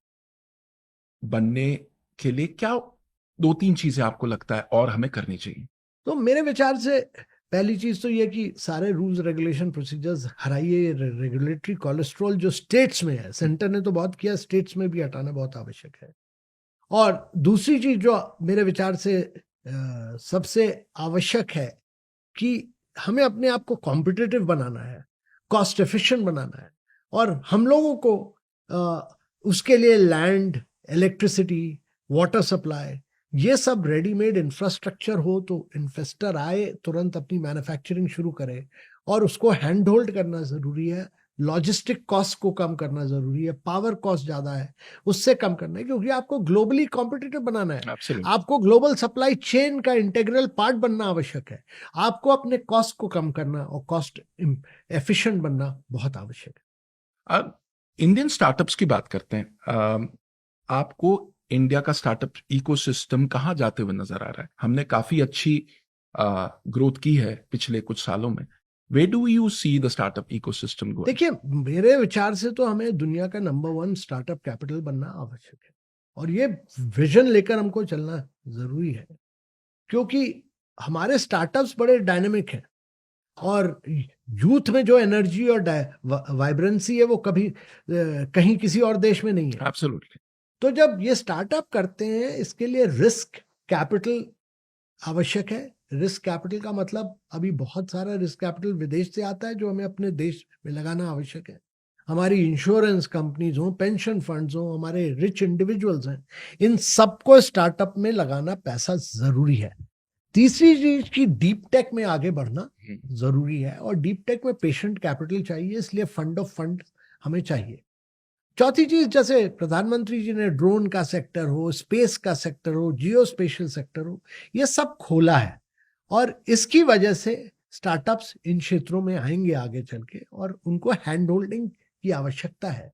बनने के लिए क्या 2-3 चीजें आपको लगता है और हमें करनी चाहिए? तो मेरे विचार से पहली चीज तो ये कि सारे रूल्स, रेगुलेशन, प्रोसीजर्स हटाइए। रेगुलेटरी कोलेस्ट्रॉल जो स्टेट्स में है, सेंटर ने तो बहुत किया, स्टेट्स में भी हटाना बहुत आवश्यक है। और दूसरी चीज जो मेरे विचार से सबसे आवश्यक है कि हमें अपने आप को कॉम्पिटिटिव बनाना है, कॉस्ट एफिशिएंट बनाना है, और हम लोगों को उसके लिए लैंड, इलेक्ट्रिसिटी, वाटर सप्लाई, ये सब रेडीमेड इंफ्रास्ट्रक्चर हो तो इन्वेस्टर आए, तुरंत अपनी मैन्युफैक्चरिंग शुरू करे, और उसको हैंड होल्ड करना ज़रूरी है। लॉजिस्टिक कॉस्ट को कम करना ज़रूरी है, पावर कॉस्ट ज़्यादा है उससे कम करना है, क्योंकि आपको ग्लोबली कॉम्पिटिटिव बनाना है। Absolutely. आपको ग्लोबल सप्लाई चेन का इंटीग्रल पार्ट बनना आवश्यक है। आपको अपने कॉस्ट को कम करना और कॉस्ट एफिशिएंट बनना बहुत आवश्यक है। अब इंडियन स्टार्टअप्स की बात करते हैं। आपको इंडिया का स्टार्टअप इकोसिस्टम कहाँ जाते हुए नजर आ रहा है? हमने काफी अच्छी ग्रोथ की है पिछले कुछ सालों में। Where do you see the startup ecosystem going? देखिए, मेरे विचार से तो हमें दुनिया का नंबर 1 स्टार्टअप कैपिटल बनना आवश्यक है, और ये विजन लेकर हमको चलना जरूरी है, क्योंकि हमारे स्टार्टअप्स बड़े डायनेमिक हैं, और यूथ में जो एनर्जी और वाइब्रेंसी है वो कभी कहीं किसी और देश में नहीं है। Absolutely. तो जब ये स्टार्टअप करते हैं, इसके लिए रिस्क कैपिटल आवश्यक है। रिस्क कैपिटल का मतलब, अभी बहुत सारा रिस्क कैपिटल विदेश से आता है जो हमें अपने देश में लगाना आवश्यक है। हमारी इंश्योरेंस कंपनीज हो, पेंशन फंड्स हो, हमारे रिच इंडिविजुअल्स हैं, इन सबको स्टार्टअप में लगाना पैसा जरूरी है। तीसरी चीज की डीप टेक में आगे बढ़ना जरूरी है, और डीप टेक में पेशेंट कैपिटल चाहिए, इसलिए फंड ऑफ फंड हमें चाहिए। चौथी चीज, जैसे प्रधानमंत्री जी ने ड्रोन का सेक्टर हो, स्पेस का सेक्टर हो, जियो स्पेशल सेक्टर हो, ये सब खोला है, और इसकी वजह से स्टार्टअप्स इन क्षेत्रों में आएंगे आगे चल के, और उनको हैंड होल्डिंग की आवश्यकता है।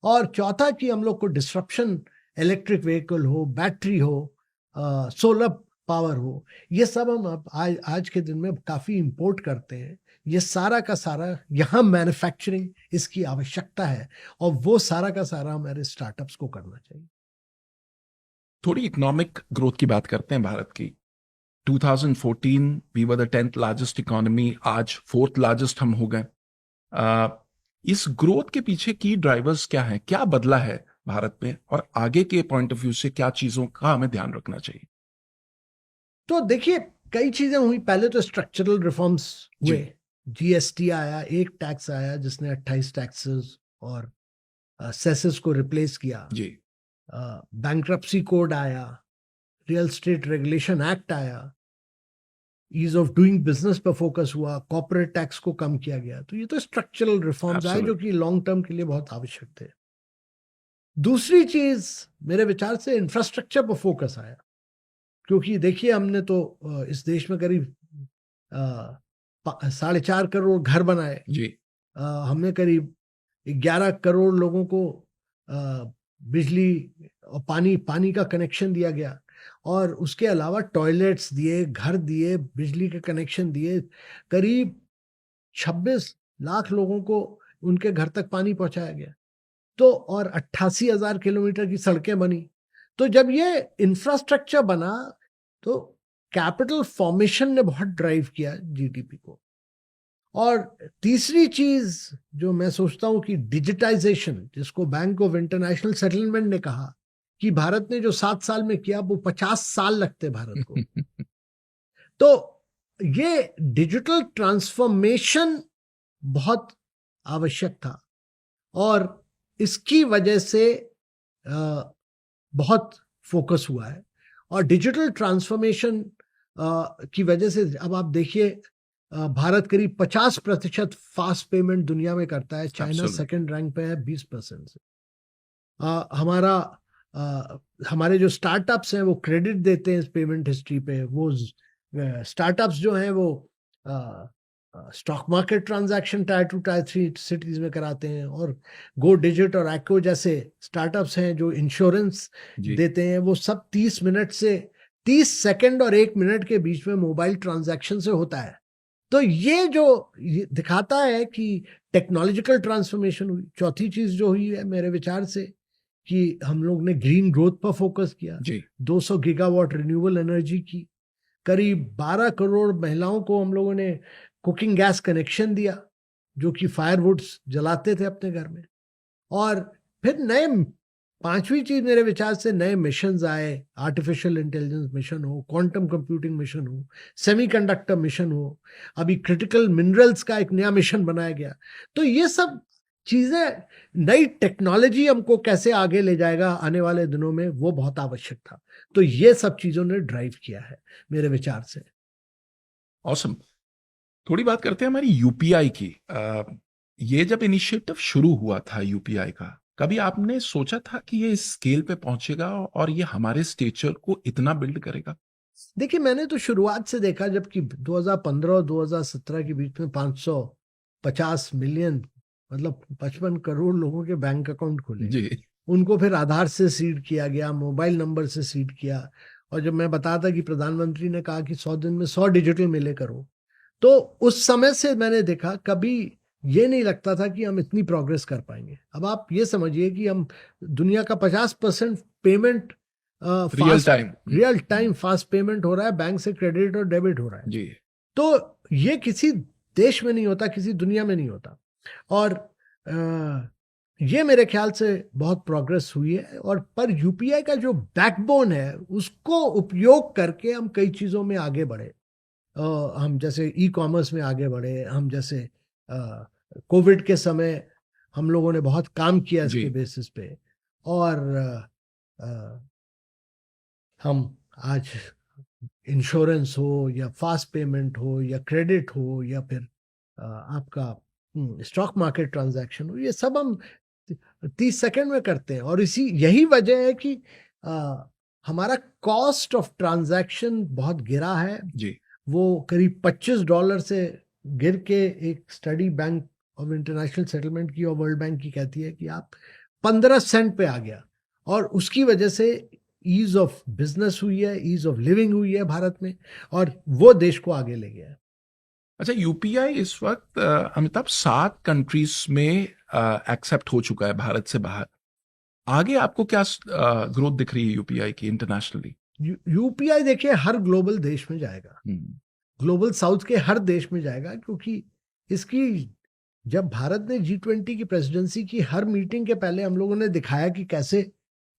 और चौथा कि हम लोग को डिस्ट्रप्शन, इलेक्ट्रिक व्हीकल हो, बैटरी हो, सोलर पावर हो, ये सब हम अब आज के दिन में काफ़ी इंपोर्ट करते हैं। ये सारा का सारा यहाँ मैन्युफैक्चरिंग इसकी आवश्यकता है, और वो सारा का सारा हमारे स्टार्टअप्स को करना चाहिए। थोड़ी इकोनॉमिक ग्रोथ की बात करते हैं भारत की। 2014 we were the 10th largest economy, आज 4th लार्जेस्ट हम हो गए। इस ग्रोथ के पीछे की ड्राइवर्स क्या हैं? क्या बदला है भारत में, और आगे के पॉइंट ऑफ व्यू से क्या चीजों का हमें ध्यान रखना चाहिए? तो देखिए, कई चीजें हुई। पहले तो स्ट्रक्चरल रिफॉर्म्स हुए, जीएसटी आया, एक टैक्स आया जिसने 28 टैक्सेस और सेसेस को रिप्लेस किया जी। बैंक्रप्सी कोड आया, रियल स्टेट रेगुलेशन एक्ट आया, ईज ऑफ डूइंग बिजनेस पर फोकस हुआ, कॉर्पोरेट टैक्स को कम किया गया। तो ये तो स्ट्रक्चरल रिफॉर्म्स आए जो कि लॉन्ग टर्म के लिए बहुत आवश्यक थे। दूसरी चीज मेरे विचार से इंफ्रास्ट्रक्चर पर फोकस आया, क्योंकि देखिए, हमने तो इस देश में करीब 4.5 करोड़ घर बनाए जी। हमने करीब 11 करोड़ लोगों को बिजली और पानी का कनेक्शन दिया गया, और उसके अलावा टॉयलेट्स दिए, घर दिए, बिजली के कनेक्शन दिए। करीब 26 लाख लोगों को उनके घर तक पानी पहुंचाया गया। तो और 88,000 किलोमीटर की सड़कें बनी। तो जब ये इंफ्रास्ट्रक्चर बना तो कैपिटल फॉर्मेशन ने बहुत ड्राइव किया जीडीपी को। और तीसरी चीज जो मैं सोचता हूं कि डिजिटाइजेशन, जिसको बैंक ऑफ इंटरनेशनल सेटलमेंट ने कहा कि भारत ने जो 7 साल में किया वो 50 साल लगते भारत को। तो ये डिजिटल ट्रांसफॉर्मेशन बहुत आवश्यक था, और इसकी वजह से बहुत फोकस हुआ है। और डिजिटल ट्रांसफॉर्मेशन की वजह से अब आप देखिए, भारत करीब 50% फास्ट पेमेंट दुनिया में करता है। चाइना सेकंड रैंक पे है 20% से। हमारे जो स्टार्टअप्स हैं वो क्रेडिट देते हैं इस पेमेंट हिस्ट्री पे। वो स्टार्टअप्स जो हैं वो stock market transaction tyre 2 tyre 3 cities में कराते हैं, और गो डिजिट और एक्को जैसे स्टार्टअप्स हैं जो इंश्योरेंस देते हैं, वो सब 30 मिनट से 30 सेकंड और 1 मिनट के बीच में मोबाइल ट्रांजैक्शन से होता है। तो ये जो दिखाता है कि टेक्नोलॉजिकल ट्रांसफॉर्मेशन हुई। चौथी चीज जो हुई है मेरे विचार से कि हम लोग ने ग्रीन ग्रोथ पर फोकस किया। 200 गीगावाट रिन्यूएबल एनर्जी की, करीब 12 करोड़ महिलाओं को हम लोगों ने कुकिंग गैस कनेक्शन दिया, जो कि फायरवुड्स जलाते थे अपने घर में। और फिर नए पांचवी चीज मेरे विचार से नए मिशंस आए, आर्टिफिशियल इंटेलिजेंस मिशन हो, क्वांटम कंप्यूटिंग मिशन हो, सेमीकंडक्टर मिशन हो, अभी क्रिटिकल मिनरल्स का एक नया मिशन बनाया गया। तो ये सब चीजें, नई टेक्नोलॉजी हमको कैसे आगे ले जाएगा आने वाले दिनों में, वो बहुत आवश्यक था। तो ये सब चीजों ने ड्राइव किया है मेरे विचार से। ऑसम। थोड़ी बात करते हैं हमारी यूपीआई की। ये जब इनिशिएटिव शुरू हुआ था यूपीआई का, कभी आपने सोचा था कि ये इस स्केल पे पहुंचेगा और ये हमारे स्टेचर को इतना बिल्ड करेगा? देखिए, मैंने तो शुरुआत से देखा, जबकि 2015 और 2017 के बीच में 550 मिलियन, मतलब 55 करोड़ लोगों के बैंक अकाउंट खुले। जी। उनको फिर आधार से सीड किया गया, मोबाइल नंबर से सीड किया। और जब मैं बताता कि प्रधानमंत्री ने कहा कि 100 दिन में 100 डिजिटल मिले करो, तो उस समय से मैंने देखा, कभी ये नहीं लगता था कि हम इतनी प्रोग्रेस कर पाएंगे। अब आप ये समझिए कि हम दुनिया का 50% payment real time fast payment हो रहा है, बैंक से क्रेडिट और डेबिट हो रहा है जी। तो ये किसी देश में नहीं होता, किसी दुनिया में नहीं होता। और ये मेरे ख्याल से बहुत प्रोग्रेस हुई है। और पर यूपीआई का जो बैकबोन है, उसको उपयोग करके हम कई चीज़ों में आगे बढ़े। हम जैसे ई कॉमर्स में आगे बढ़े, हम जैसे कोविड के समय हम लोगों ने बहुत काम किया इसके बेसिस पे। और हम आज इंश्योरेंस हो या फास्ट पेमेंट हो या क्रेडिट हो या फिर आपका स्टॉक मार्केट ट्रांजैक्शन हो, ये सब हम 30 सेकंड में करते हैं। और यही वजह है कि हमारा कॉस्ट ऑफ ट्रांजैक्शन बहुत गिरा है जी। वो करीब $25 से गिर के, एक study bank of international settlement की और वर्ल्ड बैंक की कहती है कि आप 15 सेंट पे आ गया। और उसकी वजह से ईज ऑफ बिजनेस हुई है, ईज ऑफ लिविंग हुई है भारत में, और वो देश को आगे ले गया है। अच्छा, यूपीआई इस वक्त अमिताभ 7 कंट्रीज में एक्सेप्ट हो चुका है भारत से बाहर। आगे आपको क्या ग्रोथ दिख रही है यूपीआई की इंटरनेशनली? यूपीआई देखिए हर ग्लोबल देश में जाएगा, ग्लोबल साउथ के हर देश में जाएगा, क्योंकि इसकी, जब भारत ने G20 की प्रेसिडेंसी की, हर मीटिंग के पहले हम लोगों ने दिखाया कि कैसे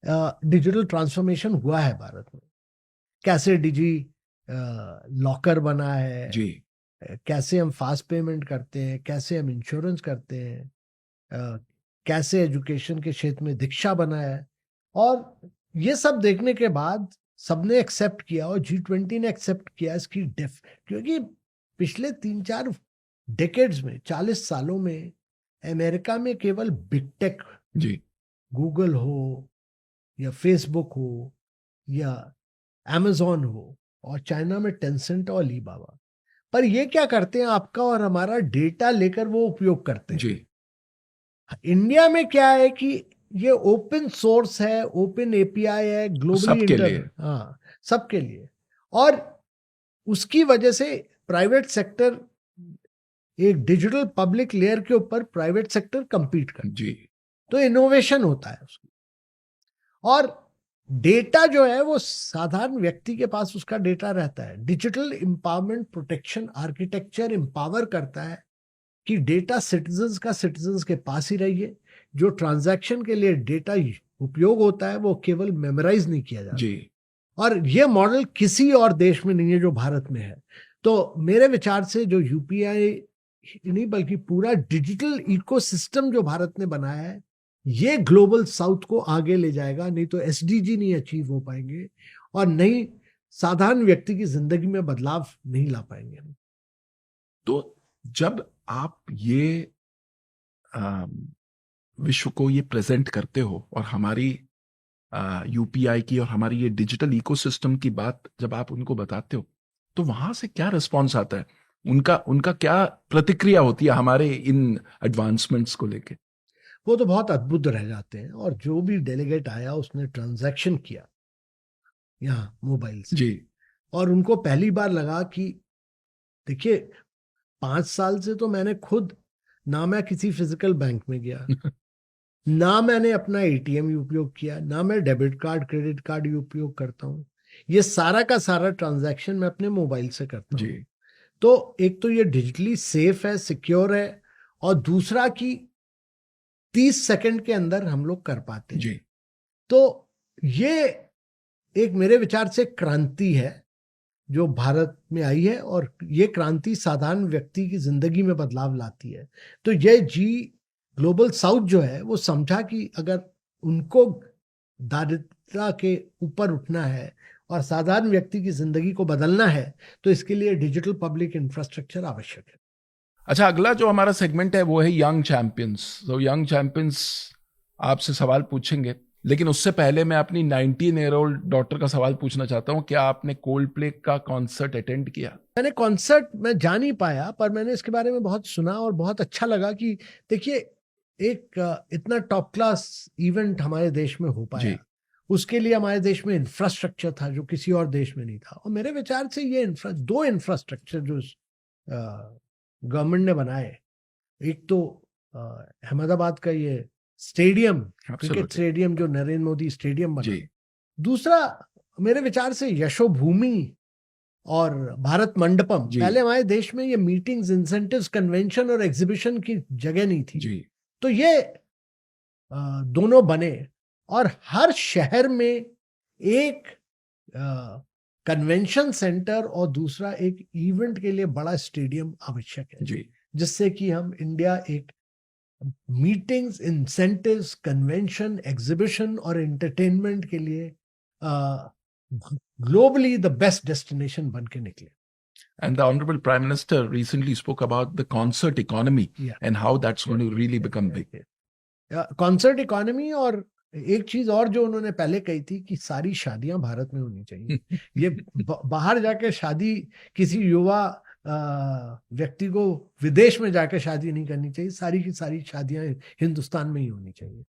डिजिटल ट्रांसफॉर्मेशन हुआ है भारत में, कैसे डिजी लॉकर बना है जी, कैसे हम फास्ट पेमेंट करते हैं, कैसे हम इंश्योरेंस करते हैं, कैसे एजुकेशन के क्षेत्र में दीक्षा बना है। और ये सब देखने के बाद सबने एक्सेप्ट किया, और G20 ने एक्सेप्ट किया इसकी क्योंकि पिछले 3-4 डेकेड्स में, 40 सालों में अमेरिका में केवल बिग टेक, जी, गूगल हो या फेसबुक हो या अमेजॉन हो, और चाइना में टेंसेंट और अलीबाबा, पर ये क्या करते हैं, आपका और हमारा डेटा लेकर वो उपयोग करते हैं। जी। इंडिया में क्या है कि ये ओपन सोर्स है, ओपन एपीआई है, ग्लोबली सबके लिए। हाँ, सबके लिए। और उसकी वजह से प्राइवेट सेक्टर, एक डिजिटल पब्लिक लेयर के ऊपर प्राइवेट सेक्टर कंपीट करता है, जी, तो इनोवेशन होता है उसकी। और डेटा जो है वो साधारण व्यक्ति के पास उसका डेटा रहता है। Digital empowerment protection architecture empower करता है कि डेटा सिटीजन्स का सिटीजन्स के पास ही रहिए। जो ट्रांजैक्शन के लिए डेटा उपयोग होता है वो केवल मेमोराइज नहीं किया जाता। जी। और ये मॉडल किसी और देश में नहीं है जो भारत में है। तो मेरे विचार से जो यूपीआई नहीं बल्कि पूरा डिजिटल इकोसिस्टम जो भारत ने बनाया है, ये ग्लोबल साउथ को आगे ले जाएगा। नहीं तो एसडीजी नहीं अचीव हो पाएंगे और नहीं साधारण व्यक्ति की जिंदगी में बदलाव नहीं ला पाएंगे। तो जब आप ये विश्व को ये प्रेजेंट करते हो और हमारी यूपीआई की और हमारी ये डिजिटल इकोसिस्टम की बात जब आप उनको बताते हो, तो वहां से क्या रिस्पॉन्स आता है? उनका क्या प्रतिक्रिया होती है हमारे इन एडवांसमेंट्स को लेके? वो तो बहुत अद्भुत रह जाते हैं। और जो भी डेलीगेट आया उसने ट्रांजैक्शन किया यहाँ मोबाइल से जी, और उनको पहली बार लगा कि देखिए 5 साल से तो मैंने खुद, ना मैं किसी फिजिकल बैंक में गया ना मैंने अपना एटीएम उपयोग किया, ना मैं डेबिट कार्ड क्रेडिट कार्ड उपयोग करता हूँ। ये सारा का सारा ट्रांजैक्शन मैं अपने मोबाइल से करता हूँ। तो एक तो ये डिजिटली सेफ है, सिक्योर है, और दूसरा कि 30 सेकंड के अंदर हम लोग कर पाते हैं। जी। तो ये एक मेरे विचार से क्रांति है जो भारत में आई है, और ये क्रांति साधारण व्यक्ति की जिंदगी में बदलाव लाती है। तो ये ग्लोबल साउथ जो है वो समझा कि अगर उनको दारिद्रता के ऊपर उठना है और साधारण व्यक्ति की जिंदगी को बदलना है तो इसके लिए डिजिटल पब्लिक इंफ्रास्ट्रक्चर आवश्यक है। अच्छा, अगला जो हमारा सेगमेंट है वो है यंग चैंपियंस। तो यंग चैंपियंस आपसे सवाल पूछेंगे, लेकिन उससे पहले मैं अपनी 19-year-old डॉटर का सवाल पूछना चाहता हूँ। क्या आपने कोल्ड प्ले का कॉन्सर्ट अटेंड किया? मैंने कॉन्सर्ट में जा नहीं पाया, पर मैंने इसके बारे में बहुत सुना और बहुत अच्छा लगा कि देखिए एक इतना टॉप क्लास इवेंट हमारे देश में हो पाया, उसके लिए हमारे देश में इंफ्रास्ट्रक्चर था जो किसी और देश में नहीं था। और मेरे विचार से ये दो इंफ्रास्ट्रक्चर जो गवर्नमेंट ने बनाए, एक तो अहमदाबाद का ये स्टेडियम, क्रिकेट स्टेडियम जो नरेंद्र मोदी स्टेडियम बना, दूसरा मेरे विचार से यशोभूमि और भारत मंडपम। पहले हमारे देश में ये मीटिंग्स, इंसेंटिव्स, कन्वेंशन और एग्जीबिशन की जगह नहीं थी, तो ये दोनों बने और हर शहर में एक कन्वेंशन सेंटर और दूसरा एक इवेंट के लिए बड़ा स्टेडियम आवश्यक है, जिससे कि हम इंडिया एक मीटिंग्स, इंसेंटिव्स, कन्वेंशन, एग्जीबिशन और एंटरटेनमेंट के लिए globally the best destination बन के निकले. And the Honorable Prime Minister recently spoke about the concert economy and how that's going to really become big. Concert economy, और एक चीज और जो उन्होंने पहले कही थी कि सारी शादियां भारत में होनी चाहिए. ये बाहर जाके शादी, किसी युवा व्यक्ति को विदेश में जाके शादी नहीं करनी चाहिए, सारी की सारी शादियां हिंदुस्तान में ही होनी चाहिए.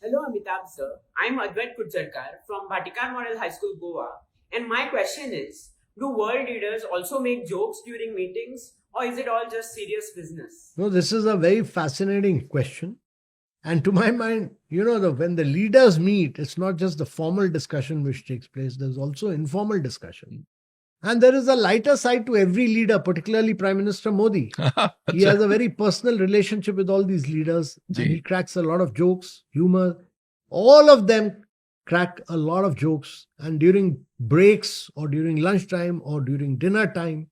Hello Amitabh sir, I'm Advait Kucharkar from Bhatikar Model High School, Goa, and my question is, do world leaders also make jokes during meetings, or is it all just serious business? No, this is a very fascinating question. And to my mind, you know, when the leaders meet, it's not just the formal discussion which takes place, there's also informal discussion. And there is a lighter side to every leader, particularly Prime Minister Modi. He has a very personal relationship with all these leaders. And he cracks a lot of jokes, humor. All of them crack a lot of jokes. And during breaks or during lunchtime or during dinner time,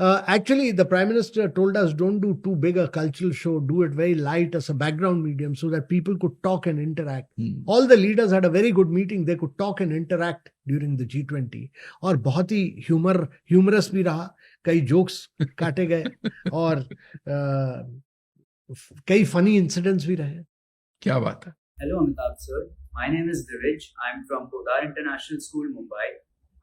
actually, the Prime Minister told us, don't do too big a cultural show. Do it very light as a background medium so that people could talk and interact. All the leaders had a very good meeting. They could talk and interact during the G20. और बहुत ही humorous भी रहा. कई jokes काटे गए और कई funny incidents भी रहे. क्या बात है. Hello Amitabh sir. My name is Divij. I'm from Podar International School, Mumbai.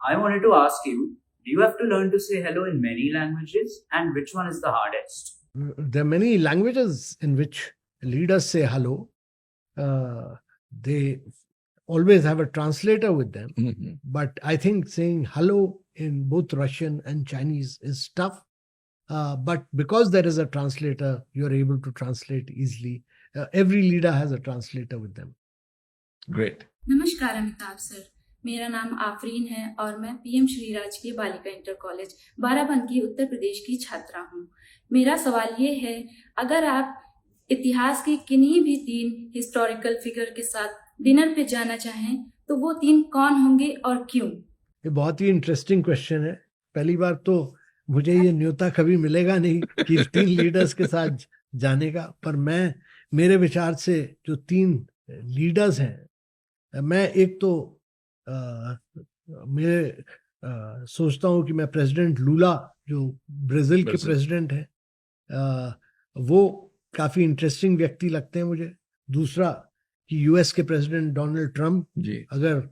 I wanted to ask you, do you have to learn to say hello in many languages, and which one is the hardest? There are many languages in which leaders say hello. They always have a translator with them. But I think saying hello in both Russian and Chinese is tough. But because there is a translator, you're able to translate easily. Every leader has a translator with them. Great. नमस्कार Amitabh sir, मेरा नाम आफरीन है और मैं PM Shri राजकीय बालिका inter college Barabanki Uttar Pradesh की छात्रा हूँ. मेरा सवाल ये है, अगर आप इतिहास के किन्हीं भी 3 हिस्टोरिकल फिगर के साथ डिनर पे जाना चाहें तो वो 3 कौन होंगे और क्यों? ये बहुत ही इंटरेस्टिंग क्वेश्चन है. पहली बार तो मुझे ये न्योता कभी मिलेगा नहीं कि 3 लीडर्स के साथ जाने का, पर मेरे विचार से जो 3 लीडर्स हैं, मैं एक तो मैं सोचता हूँ कि मैं प्रेसिडेंट लूला जो ब्राजील के प्रेसिडेंट हैं, वो काफ़ी इंटरेस्टिंग व्यक्ति लगते हैं मुझे. दूसरा कि यूएस के प्रेसिडेंट डोनाल्ड ट्रंप अगर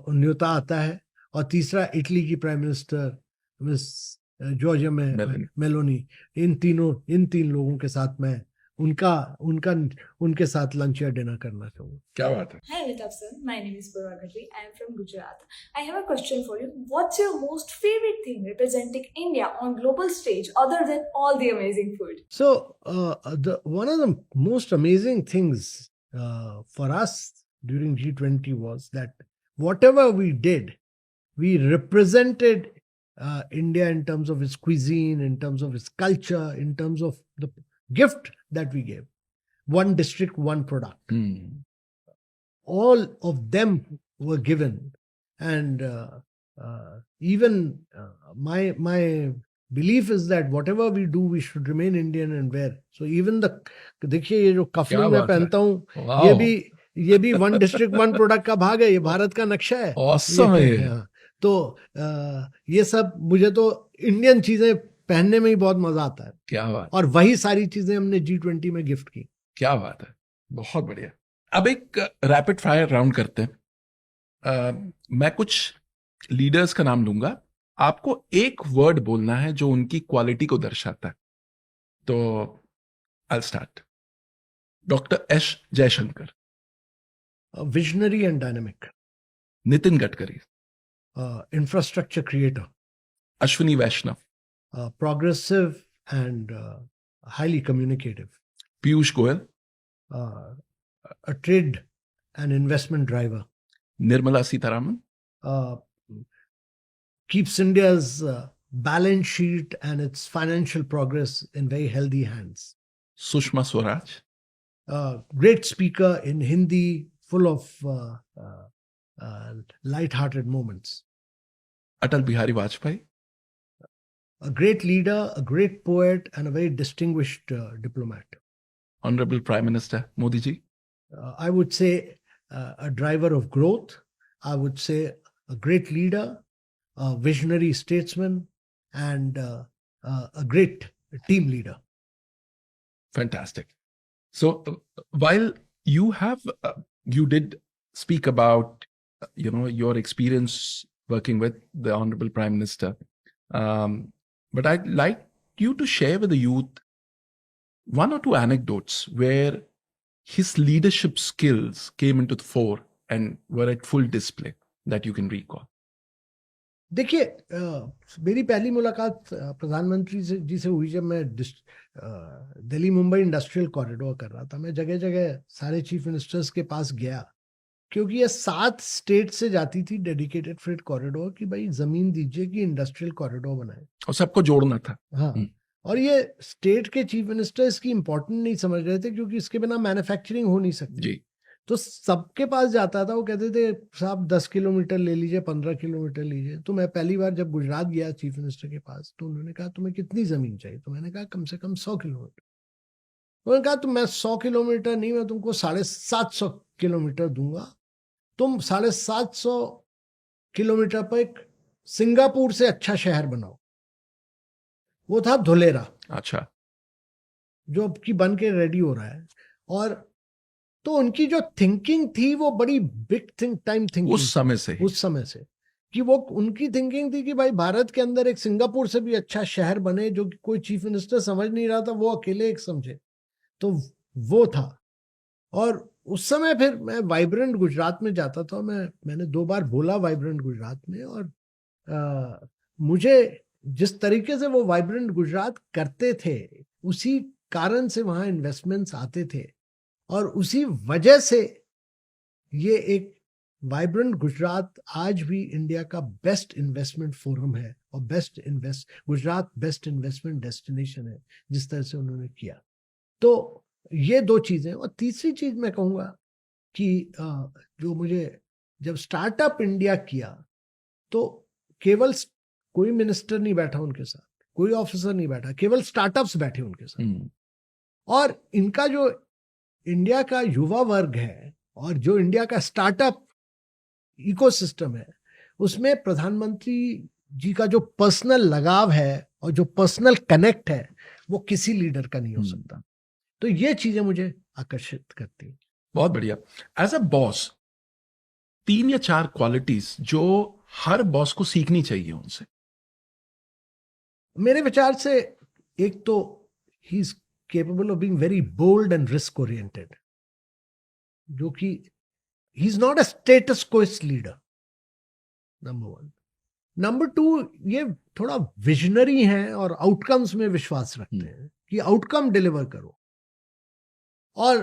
न्योता आता है, और तीसरा इटली की prime minister miss Giorgia Meloni. इन 3 लोगों के साथ मैं उनके साथ लंच या डिनर करना चाहूँगा. क्या बात है. Hi Amitabh sir, my name is Paragati. I am from Gujarat. I have a question for you. What's your most favorite thing representing India on global stage other than all the amazing food? So one of the most amazing things for us during G20 was that whatever we did, we represented India in terms of its cuisine, in terms of its culture, in terms of the gift that we gave. One district, one product. all of them were given, and even my belief is that whatever we do, we should remain Indian and wear. So even the, देखिए ये जो कफलू मैं पहनता हूँ, ये भी one district one product का भाग है, ये भारत का नक्शा है. Awesome है ये. हाँ, तो ये सब मुझे तो इंडियन चीजें पहनने में ही बहुत मजा आता है. क्या बात, और वही सारी चीजें हमने G20 में गिफ्ट की. क्या बात है, बहुत बढ़िया. अब एक रैपिड फायर राउंड करते हैं. मैं कुछ लीडर्स का नाम लूंगा, आपको एक वर्ड बोलना है जो उनकी क्वालिटी को दर्शाता है. तो I start. Doctor S Jaishankar. Visionary and dynamic. Nitin Gadkari. Infrastructure creator. Ashwini Vaishnaw. Progressive and highly communicative. Piyush Goyal. a trade and investment driver. Nirmala Sitharaman. Keeps India's balance sheet and its financial progress in very healthy hands. Sushma Swaraj. Great speaker in Hindi, full of light-hearted moments. Atal Bihari Vajpayee. A great leader, a great poet, and a very distinguished diplomat. Honorable Prime Minister Modi ji. I would say a driver of growth. I would say a great leader, a visionary statesman, and a great team leader. Fantastic. So while you have, you did speak about, your experience working with the Honorable Prime Minister. But I'd like you to share with the youth one or two anecdotes where his leadership skills came into the fore and were at full display that you can recall. देखिए, मेरी पहली मुलाकात प्रधानमंत्री जी से हुई जब मैं Delhi Mumbai industrial corridor कर रहा था. मैं जगह जगह सारे चीफ मिनिस्टर्स के पास गया, क्योंकि ये 7 स्टेट से जाती थी डेडिकेटेड फ्रेट कॉरिडोर कि भाई जमीन दीजिए कि इंडस्ट्रियल कॉरिडोर बनाए और सबको जोड़ना था. हाँ. और ये स्टेट के चीफ मिनिस्टर इसकी इंपॉर्टेंट नहीं समझ रहे थे, क्योंकि इसके बिना मैन्युफैक्चरिंग हो नहीं सकती जी. तो सबके पास जाता था, वो कहते थे साहब 10 किलोमीटर ले लीजिए, 15 किलोमीटर लीजिए. तो मैं पहली बार जब गुजरात गया चीफ मिनिस्टर के पास, तो उन्होंने कहा तुम्हें कितनी जमीन चाहिए? तो मैंने कहा कम से कम 100 किलोमीटर. उन्होंने कहा तो मैं 100 किलोमीटर नहीं, मैं तुमको 750 किलोमीटर दूंगा. तुम 750 किलोमीटर पर एक सिंगापुर से अच्छा शहर बनाओ. वो था धुलेरा. अच्छा. जो अब की बन के रेडी हो रहा है. और तो उनकी जो थिंकिंग थी वो बड़ी बिग टाइम थिंकिंग उस समय से कि वो उनकी थिंकिंग थी कि भाई भारत के अंदर एक सिंगापुर से भी अच्छा शहर बने, जो कोई चीफ मिनिस्टर समझ नहीं रहा था, वो अकेले एक समझे. तो वो था. और उस समय फिर मैं वाइब्रेंट गुजरात में जाता था. मैंने 2 बार बोला वाइब्रेंट गुजरात में, और मुझे जिस तरीके से वो वाइब्रेंट गुजरात करते थे, उसी कारण से वहाँ इन्वेस्टमेंट्स आते थे, और उसी वजह से ये एक वाइब्रेंट गुजरात आज भी इंडिया का बेस्ट इन्वेस्टमेंट फोरम है, और गुजरात बेस्ट इन्वेस्टमेंट डेस्टिनेशन है, जिस तरह से उन्होंने किया. तो ये 2 चीजें. और तीसरी चीज मैं कहूँगा कि जो मुझे जब स्टार्टअप इंडिया किया, तो केवल कोई मिनिस्टर नहीं बैठा उनके साथ, कोई ऑफिसर नहीं बैठा, केवल स्टार्टअप्स बैठे उनके साथ. और इनका जो इंडिया का युवा वर्ग है और जो इंडिया का स्टार्टअप इकोसिस्टम है, उसमें प्रधानमंत्री जी का जो पर्सनल लगाव है और जो पर्सनल कनेक्ट है, वो किसी लीडर का नहीं हो सकता. तो ये चीजें मुझे आकर्षित करती हैं. बहुत बढ़िया. एज अ बॉस, 3 या 4 क्वालिटीज जो हर बॉस को सीखनी चाहिए उनसे. मेरे विचार से एक तो he is capable of being very bold and risk oriented, जो कि he is not a status quoist leader, number 1. Number 2, ये थोड़ा विजनरी हैं और आउटकम्स में विश्वास रखते हैं कि आउटकम डिलीवर करो. और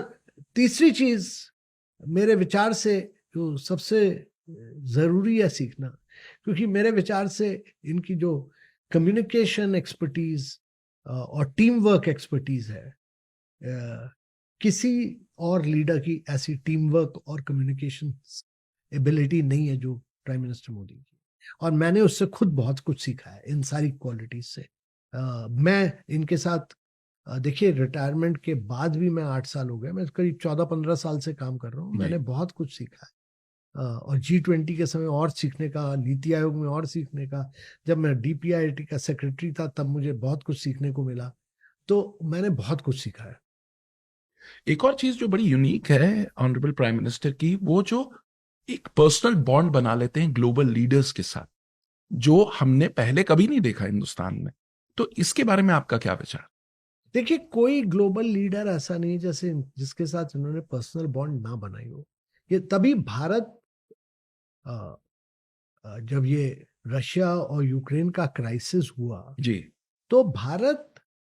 तीसरी चीज मेरे विचार से जो सबसे जरूरी है सीखना, क्योंकि मेरे विचार से इनकी जो कम्युनिकेशन एक्सपर्टीज और टीम वर्क एक्सपर्टीज है, किसी और लीडर की ऐसी टीम वर्क और कम्युनिकेशन एबिलिटी नहीं है जो प्राइम मिनिस्टर मोदी की। और मैंने उससे खुद बहुत कुछ सीखा है इन सारी क्वालिटीज से। मैं इनके साथ देखिए रिटायरमेंट के बाद भी मैं 8 साल हो गए, मैं करीब 14-15 साल से काम कर रहा हूँ। मैंने बहुत कुछ सीखा है और G20 के समय और सीखने का, नीति आयोग में और सीखने का। जब मैं DPIIT का सेक्रेटरी था तब मुझे बहुत कुछ सीखने को मिला। तो मैंने बहुत कुछ सीखा है। एक और चीज जो बड़ी यूनिक है ऑनरेबल प्राइम मिनिस्टर की, वो जो एक पर्सनल बॉन्ड बना लेते हैं ग्लोबल लीडर्स के साथ, जो हमने पहले कभी नहीं देखा हिंदुस्तान में। तो इसके बारे में आपका क्या विचार? देखिए, कोई ग्लोबल लीडर ऐसा नहीं जैसे जिसके साथ इन्होंने पर्सनल बॉन्ड ना बनाई हो। ये तभी भारत जब ये रशिया और यूक्रेन का क्राइसिस हुआ जी, तो भारत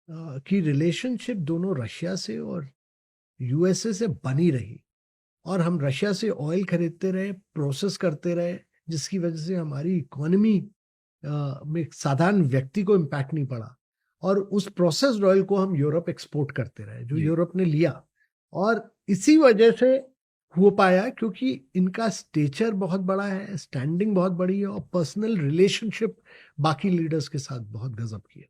की रिलेशनशिप दोनों रशिया से और USA से बनी रही और हम रशिया से ऑयल खरीदते रहे, प्रोसेस करते रहे, जिसकी वजह से हमारी इकोनॉमी में साधारण व्यक्ति को इम्पैक्ट नहीं पड़ा और उस प्रोसेस्ड ऑयल को हम यूरोप एक्सपोर्ट करते रहे, जो यूरोप ने लिया। और इसी वजह से हो पाया क्योंकि इनका स्टेचर बहुत बड़ा है, स्टैंडिंग बहुत बड़ी है और पर्सनल रिलेशनशिप बाकी लीडर्स के साथ बहुत गजब की है।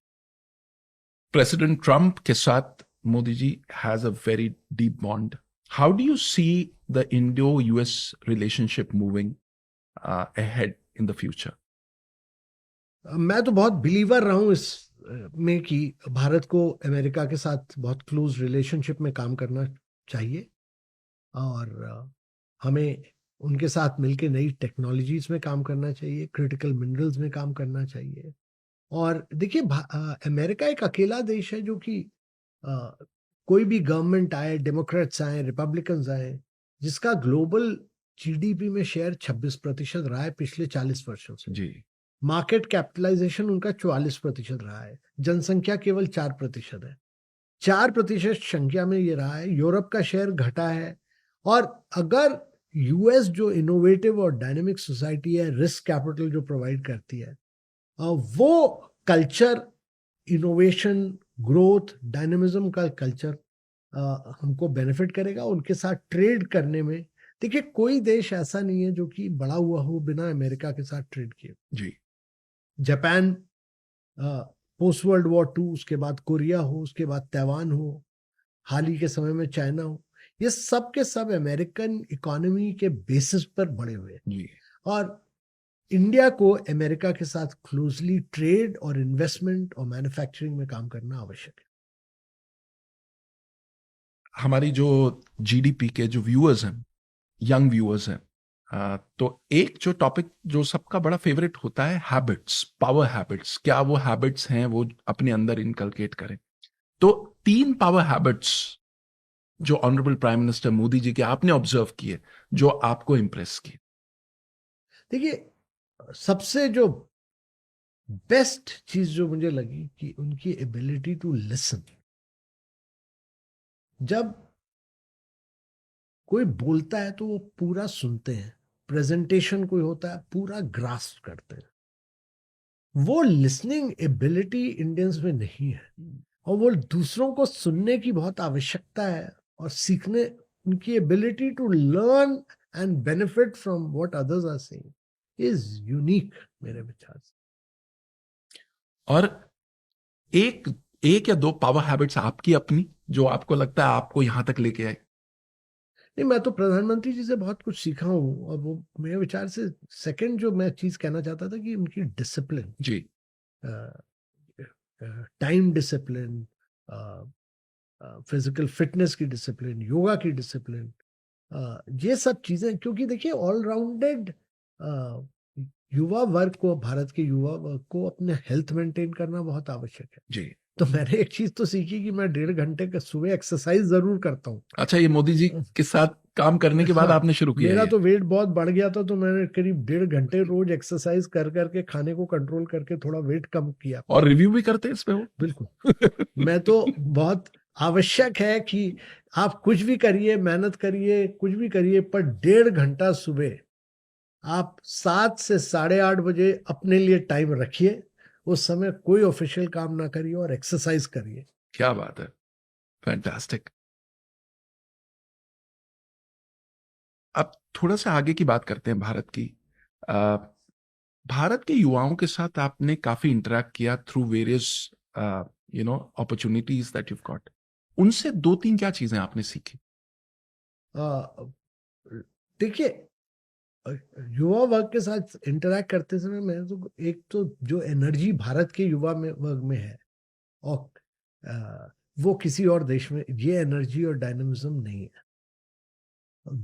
प्रेसिडेंट ट्रंप के साथ Modi ji has a very deep bond. How do you see the Indo US relationship moving ahead in the future? मैं तो बहुत बिलीवर रहा हूँ इस में कि भारत को अमेरिका के साथ बहुत क्लोज रिलेशनशिप में काम करना चाहिए और हमें उनके साथ मिलकर नई टेक्नोलॉजीज में काम करना चाहिए, क्रिटिकल मिनरल्स में काम करना चाहिए। और देखिए, अमेरिका एक अकेला देश है जो कि कोई भी गवर्नमेंट आए, डेमोक्रेट्स आए, रिपब्लिकन्स आए, जिसका ग्लोबल GDP में शेयर 26% रहा है पिछले 40 वर्षों से। जी, मार्केट कैपिटलाइजेशन उनका 44% रहा है, जनसंख्या केवल 4% है। 4% संख्या में ये रहा है। यूरोप का शेयर घटा है और अगर US जो इनोवेटिव और डायनेमिक सोसाइटी है, रिस्क कैपिटल जो प्रोवाइड करती है, वो कल्चर, इनोवेशन, ग्रोथ, डायनेमिज्म का कल्चर हमको बेनिफिट करेगा। उनके साथ ट्रेड करने में देखिए, कोई देश ऐसा नहीं है जो कि बड़ा हुआ हो बिना अमेरिका के साथ ट्रेड किए। जी, जापान पोस्ट वर्ल्ड वॉर 2, उसके बाद कोरिया हो, उसके बाद ताइवान हो, हाल ही के समय में चाइना हो, ये सब के सब अमेरिकन इकोनॉमी के बेसिस पर बड़े हुए जी। और इंडिया को अमेरिका के साथ क्लोजली ट्रेड और इन्वेस्टमेंट और मैन्युफैक्चरिंग में काम करना आवश्यक है। हमारी जो GDP के जो व्यूअर्स हैं, यंग व्यूअर्स हैं, तो एक जो टॉपिक जो सबका बड़ा फेवरेट होता है, हैबिट्स, पावर हैबिट्स। क्या वो हैबिट्स हैं वो अपने अंदर इनकलकेट करें? तो 3 पावर हैबिट्स जो honourable prime minister Modi ji के आपने ऑब्जर्व किए, जो आपको इंप्रेस किए। देखिए, सबसे जो बेस्ट चीज जो मुझे लगी कि उनकी एबिलिटी टू लिसन। जब कोई बोलता है तो वो पूरा सुनते हैं, प्रेजेंटेशन कोई होता है पूरा ग्रास्प करते हैं। वो लिसनिंग एबिलिटी इंडियंस में नहीं है और वो दूसरों को सुनने की बहुत आवश्यकता है और सीखने, उनकी ability to learn and benefit from what others are saying is unique मेरे विचार से। और एक या 2 पावर हैबिट्स आपकी अपनी जो आपको लगता है आपको यहां तक लेके आए? नहीं, मैं तो प्रधानमंत्री जी से बहुत कुछ सीखा हूँ और वो मेरे विचार से सेकंड जो मैं चीज कहना चाहता था कि उनकी डिसिप्लिन, जी, टाइम डिसिप्लिन, फिजिकल फिटनेस की डिसिप्लिन, योगा की डिसिप्लिन, ये सब चीजें, क्योंकि देखिए ऑलराउंडेड युवा वर्ग को, भारत के युवा वर्ग को अपने हेल्थ मेंटेन करना बहुत आवश्यक है। जी। तो मैंने एक चीज तो सीखी कि मैं 1.5 घंटे का सुबह एक्सरसाइज जरूर करता हूँ। अच्छा, ये मोदी जी के साथ काम करने के बाद आपने शुरू किया? मेरा तो वेट बहुत बढ़ गया था, तो मैंने करीब 1.5 घंटे रोज एक्सरसाइज कर करके, खाने को कंट्रोल करके थोड़ा वेट कम किया। और रिव्यू भी करते हैं इस पे वो? बिल्कुल। मैं तो बहुत आवश्यक है कि आप कुछ भी करिए, मेहनत करिए, कुछ भी करिए, पर 1.5 घंटा सुबह आप 7 से 8:30 बजे अपने लिए टाइम रखिए। उस समय कोई ऑफिशियल काम ना करिए और एक्सरसाइज करिए। क्या बात है, फैंटास्टिक। अब थोड़ा सा आगे की बात करते हैं भारत की। भारत के युवाओं के साथ आपने काफी इंटरेक्ट किया through various opportunities that you got. उनसे 2-3 क्या चीजें आपने सीखी? देखिए, युवा वर्ग के साथ इंटरेक्ट करते समय मैं तो एक तो जो एनर्जी भारत के युवा में वर्ग में है और वो किसी और देश में ये एनर्जी और डायनामिज्म नहीं है।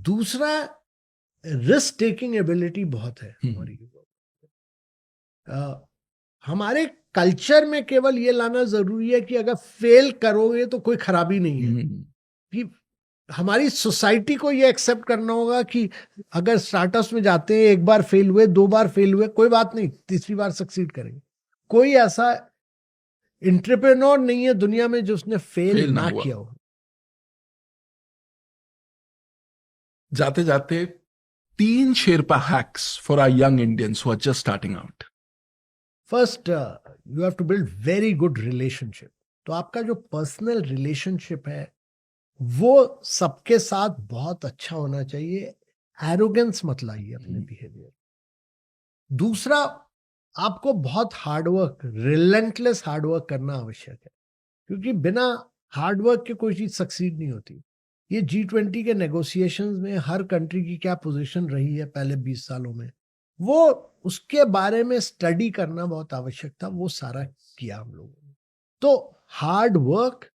दूसरा, रिस्क टेकिंग एबिलिटी बहुत है हमारी युवा। हमारे कल्चर में केवल ये लाना जरूरी है कि अगर फेल करोगे तो कोई खराबी नहीं है। कि हमारी सोसाइटी को ये एक्सेप्ट करना होगा कि अगर स्टार्टअप्स में जाते हैं, एक बार फेल हुए, 2 बार फेल हुए, कोई बात नहीं, तीसरी बार सक्सीड करेंगे। कोई ऐसा एंटरप्रेन्योर नहीं है दुनिया में जो उसने फेल ना किया हो। जाते जाते 3 sherpa hacks for our young Indians who are just starting out. First, you have to build very good relationship. तो आपका जो पर्सनल रिलेशनशिप है वो सबके साथ बहुत अच्छा होना चाहिए। एरोगेंस मत लाइए अपने बिहेवियर। दूसरा, आपको बहुत हार्डवर्क, रिलेंटलेस हार्डवर्क करना आवश्यक है, क्योंकि बिना हार्डवर्क के कोई चीज सक्सीड नहीं होती। ये G20 के नेगोशिएशंस में हर कंट्री की क्या पोजीशन रही है पहले 20 सालों में, वो उसके बारे में स्टडी करना बहुत आवश्यक था। वो सारा किया हम लोगों ने। तो हार्ड वर्क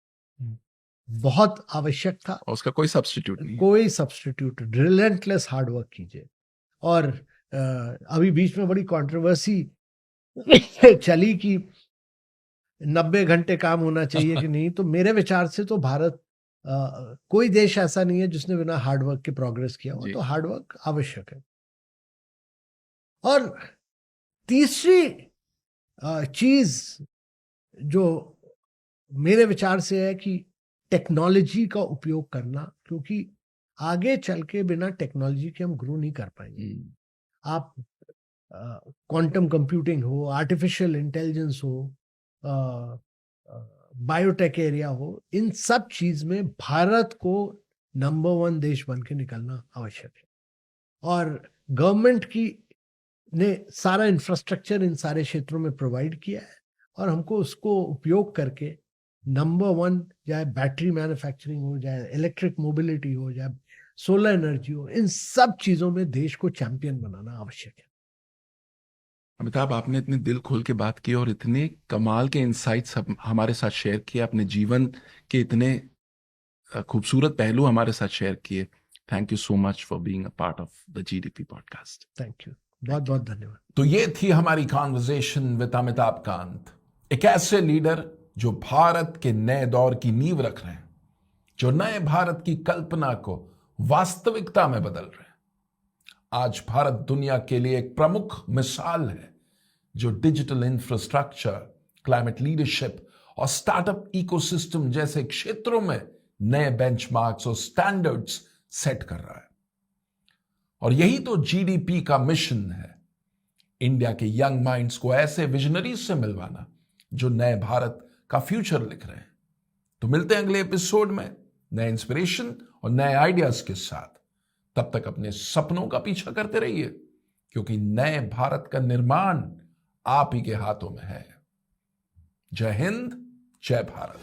बहुत आवश्यक था, और उसका कोई सब्स्टिट्यूट नहीं। कोई सब्स्टिट्यूट। रिलेंटलेस हार्ड वर्क कीजिए। और अभी बीच में बड़ी कंट्रोवर्सी चली कि 90 घंटे काम होना चाहिए कि नहीं। तो मेरे विचार से तो भारत, कोई देश ऐसा नहीं है जिसने बिना हार्डवर्क के प्रोग्रेस किया हो। तो हार्डवर्क आवश्यक है। और तीसरी चीज जो मेरे विचार से है कि टेक्नोलॉजी का उपयोग करना, क्योंकि आगे चल के बिना टेक्नोलॉजी के हम ग्रो नहीं कर पाएंगे। आप क्वांटम कंप्यूटिंग हो, आर्टिफिशियल इंटेलिजेंस हो, बायोटेक एरिया हो, इन सब चीज में भारत को नंबर 1 देश बन के निकलना आवश्यक है। और गवर्नमेंट की ने सारा इंफ्रास्ट्रक्चर इन सारे क्षेत्रों में प्रोवाइड किया है, और हमको उसको उपयोग करके नंबर 1, चाहे बैटरी मैन्युफैक्चरिंग हो, चाहे इलेक्ट्रिक मोबिलिटी हो, चाहे सोलर एनर्जी हो, इन सब चीजों में देश को चैंपियन बनाना आवश्यक है। अमिताभ, आपने इतने दिल खोल के बात की और इतने कमाल के इंसाइट्स हमारे साथ शेयर किए, अपने जीवन के इतने खूबसूरत पहलू हमारे साथ शेयर किए। Thank you so much for being a part of the GDP podcast. Thank you, बहुत बहुत धन्यवाद। तो ये थी हमारी कॉन्वर्सेशन विद अमिताभ कांत, एक ऐसे लीडर जो भारत के नए दौर की नींव रख रहे हैं, जो नए भारत की कल्पना को वास्तविकता में बदल रहे हैं। आज भारत दुनिया के लिए एक प्रमुख मिसाल है, जो डिजिटल इंफ्रास्ट्रक्चर, क्लाइमेट लीडरशिप और स्टार्टअप इकोसिस्टम जैसे क्षेत्रों में नए बेंचमार्क्स और स्टैंडर्ड्स सेट कर रहा है। और यही तो GDP का मिशन है, इंडिया के यंग माइंड्स को ऐसे विजनरीज से मिलवाना जो नए भारत का फ्यूचर लिख रहे हैं। तो मिलते हैं अगले एपिसोड में नए इंस्पिरेशन और नए आइडियाज के साथ। तब तक अपने सपनों का पीछा करते रहिए, क्योंकि नए भारत का निर्माण आप ही के हाथों में है। जय हिंद, जय भारत।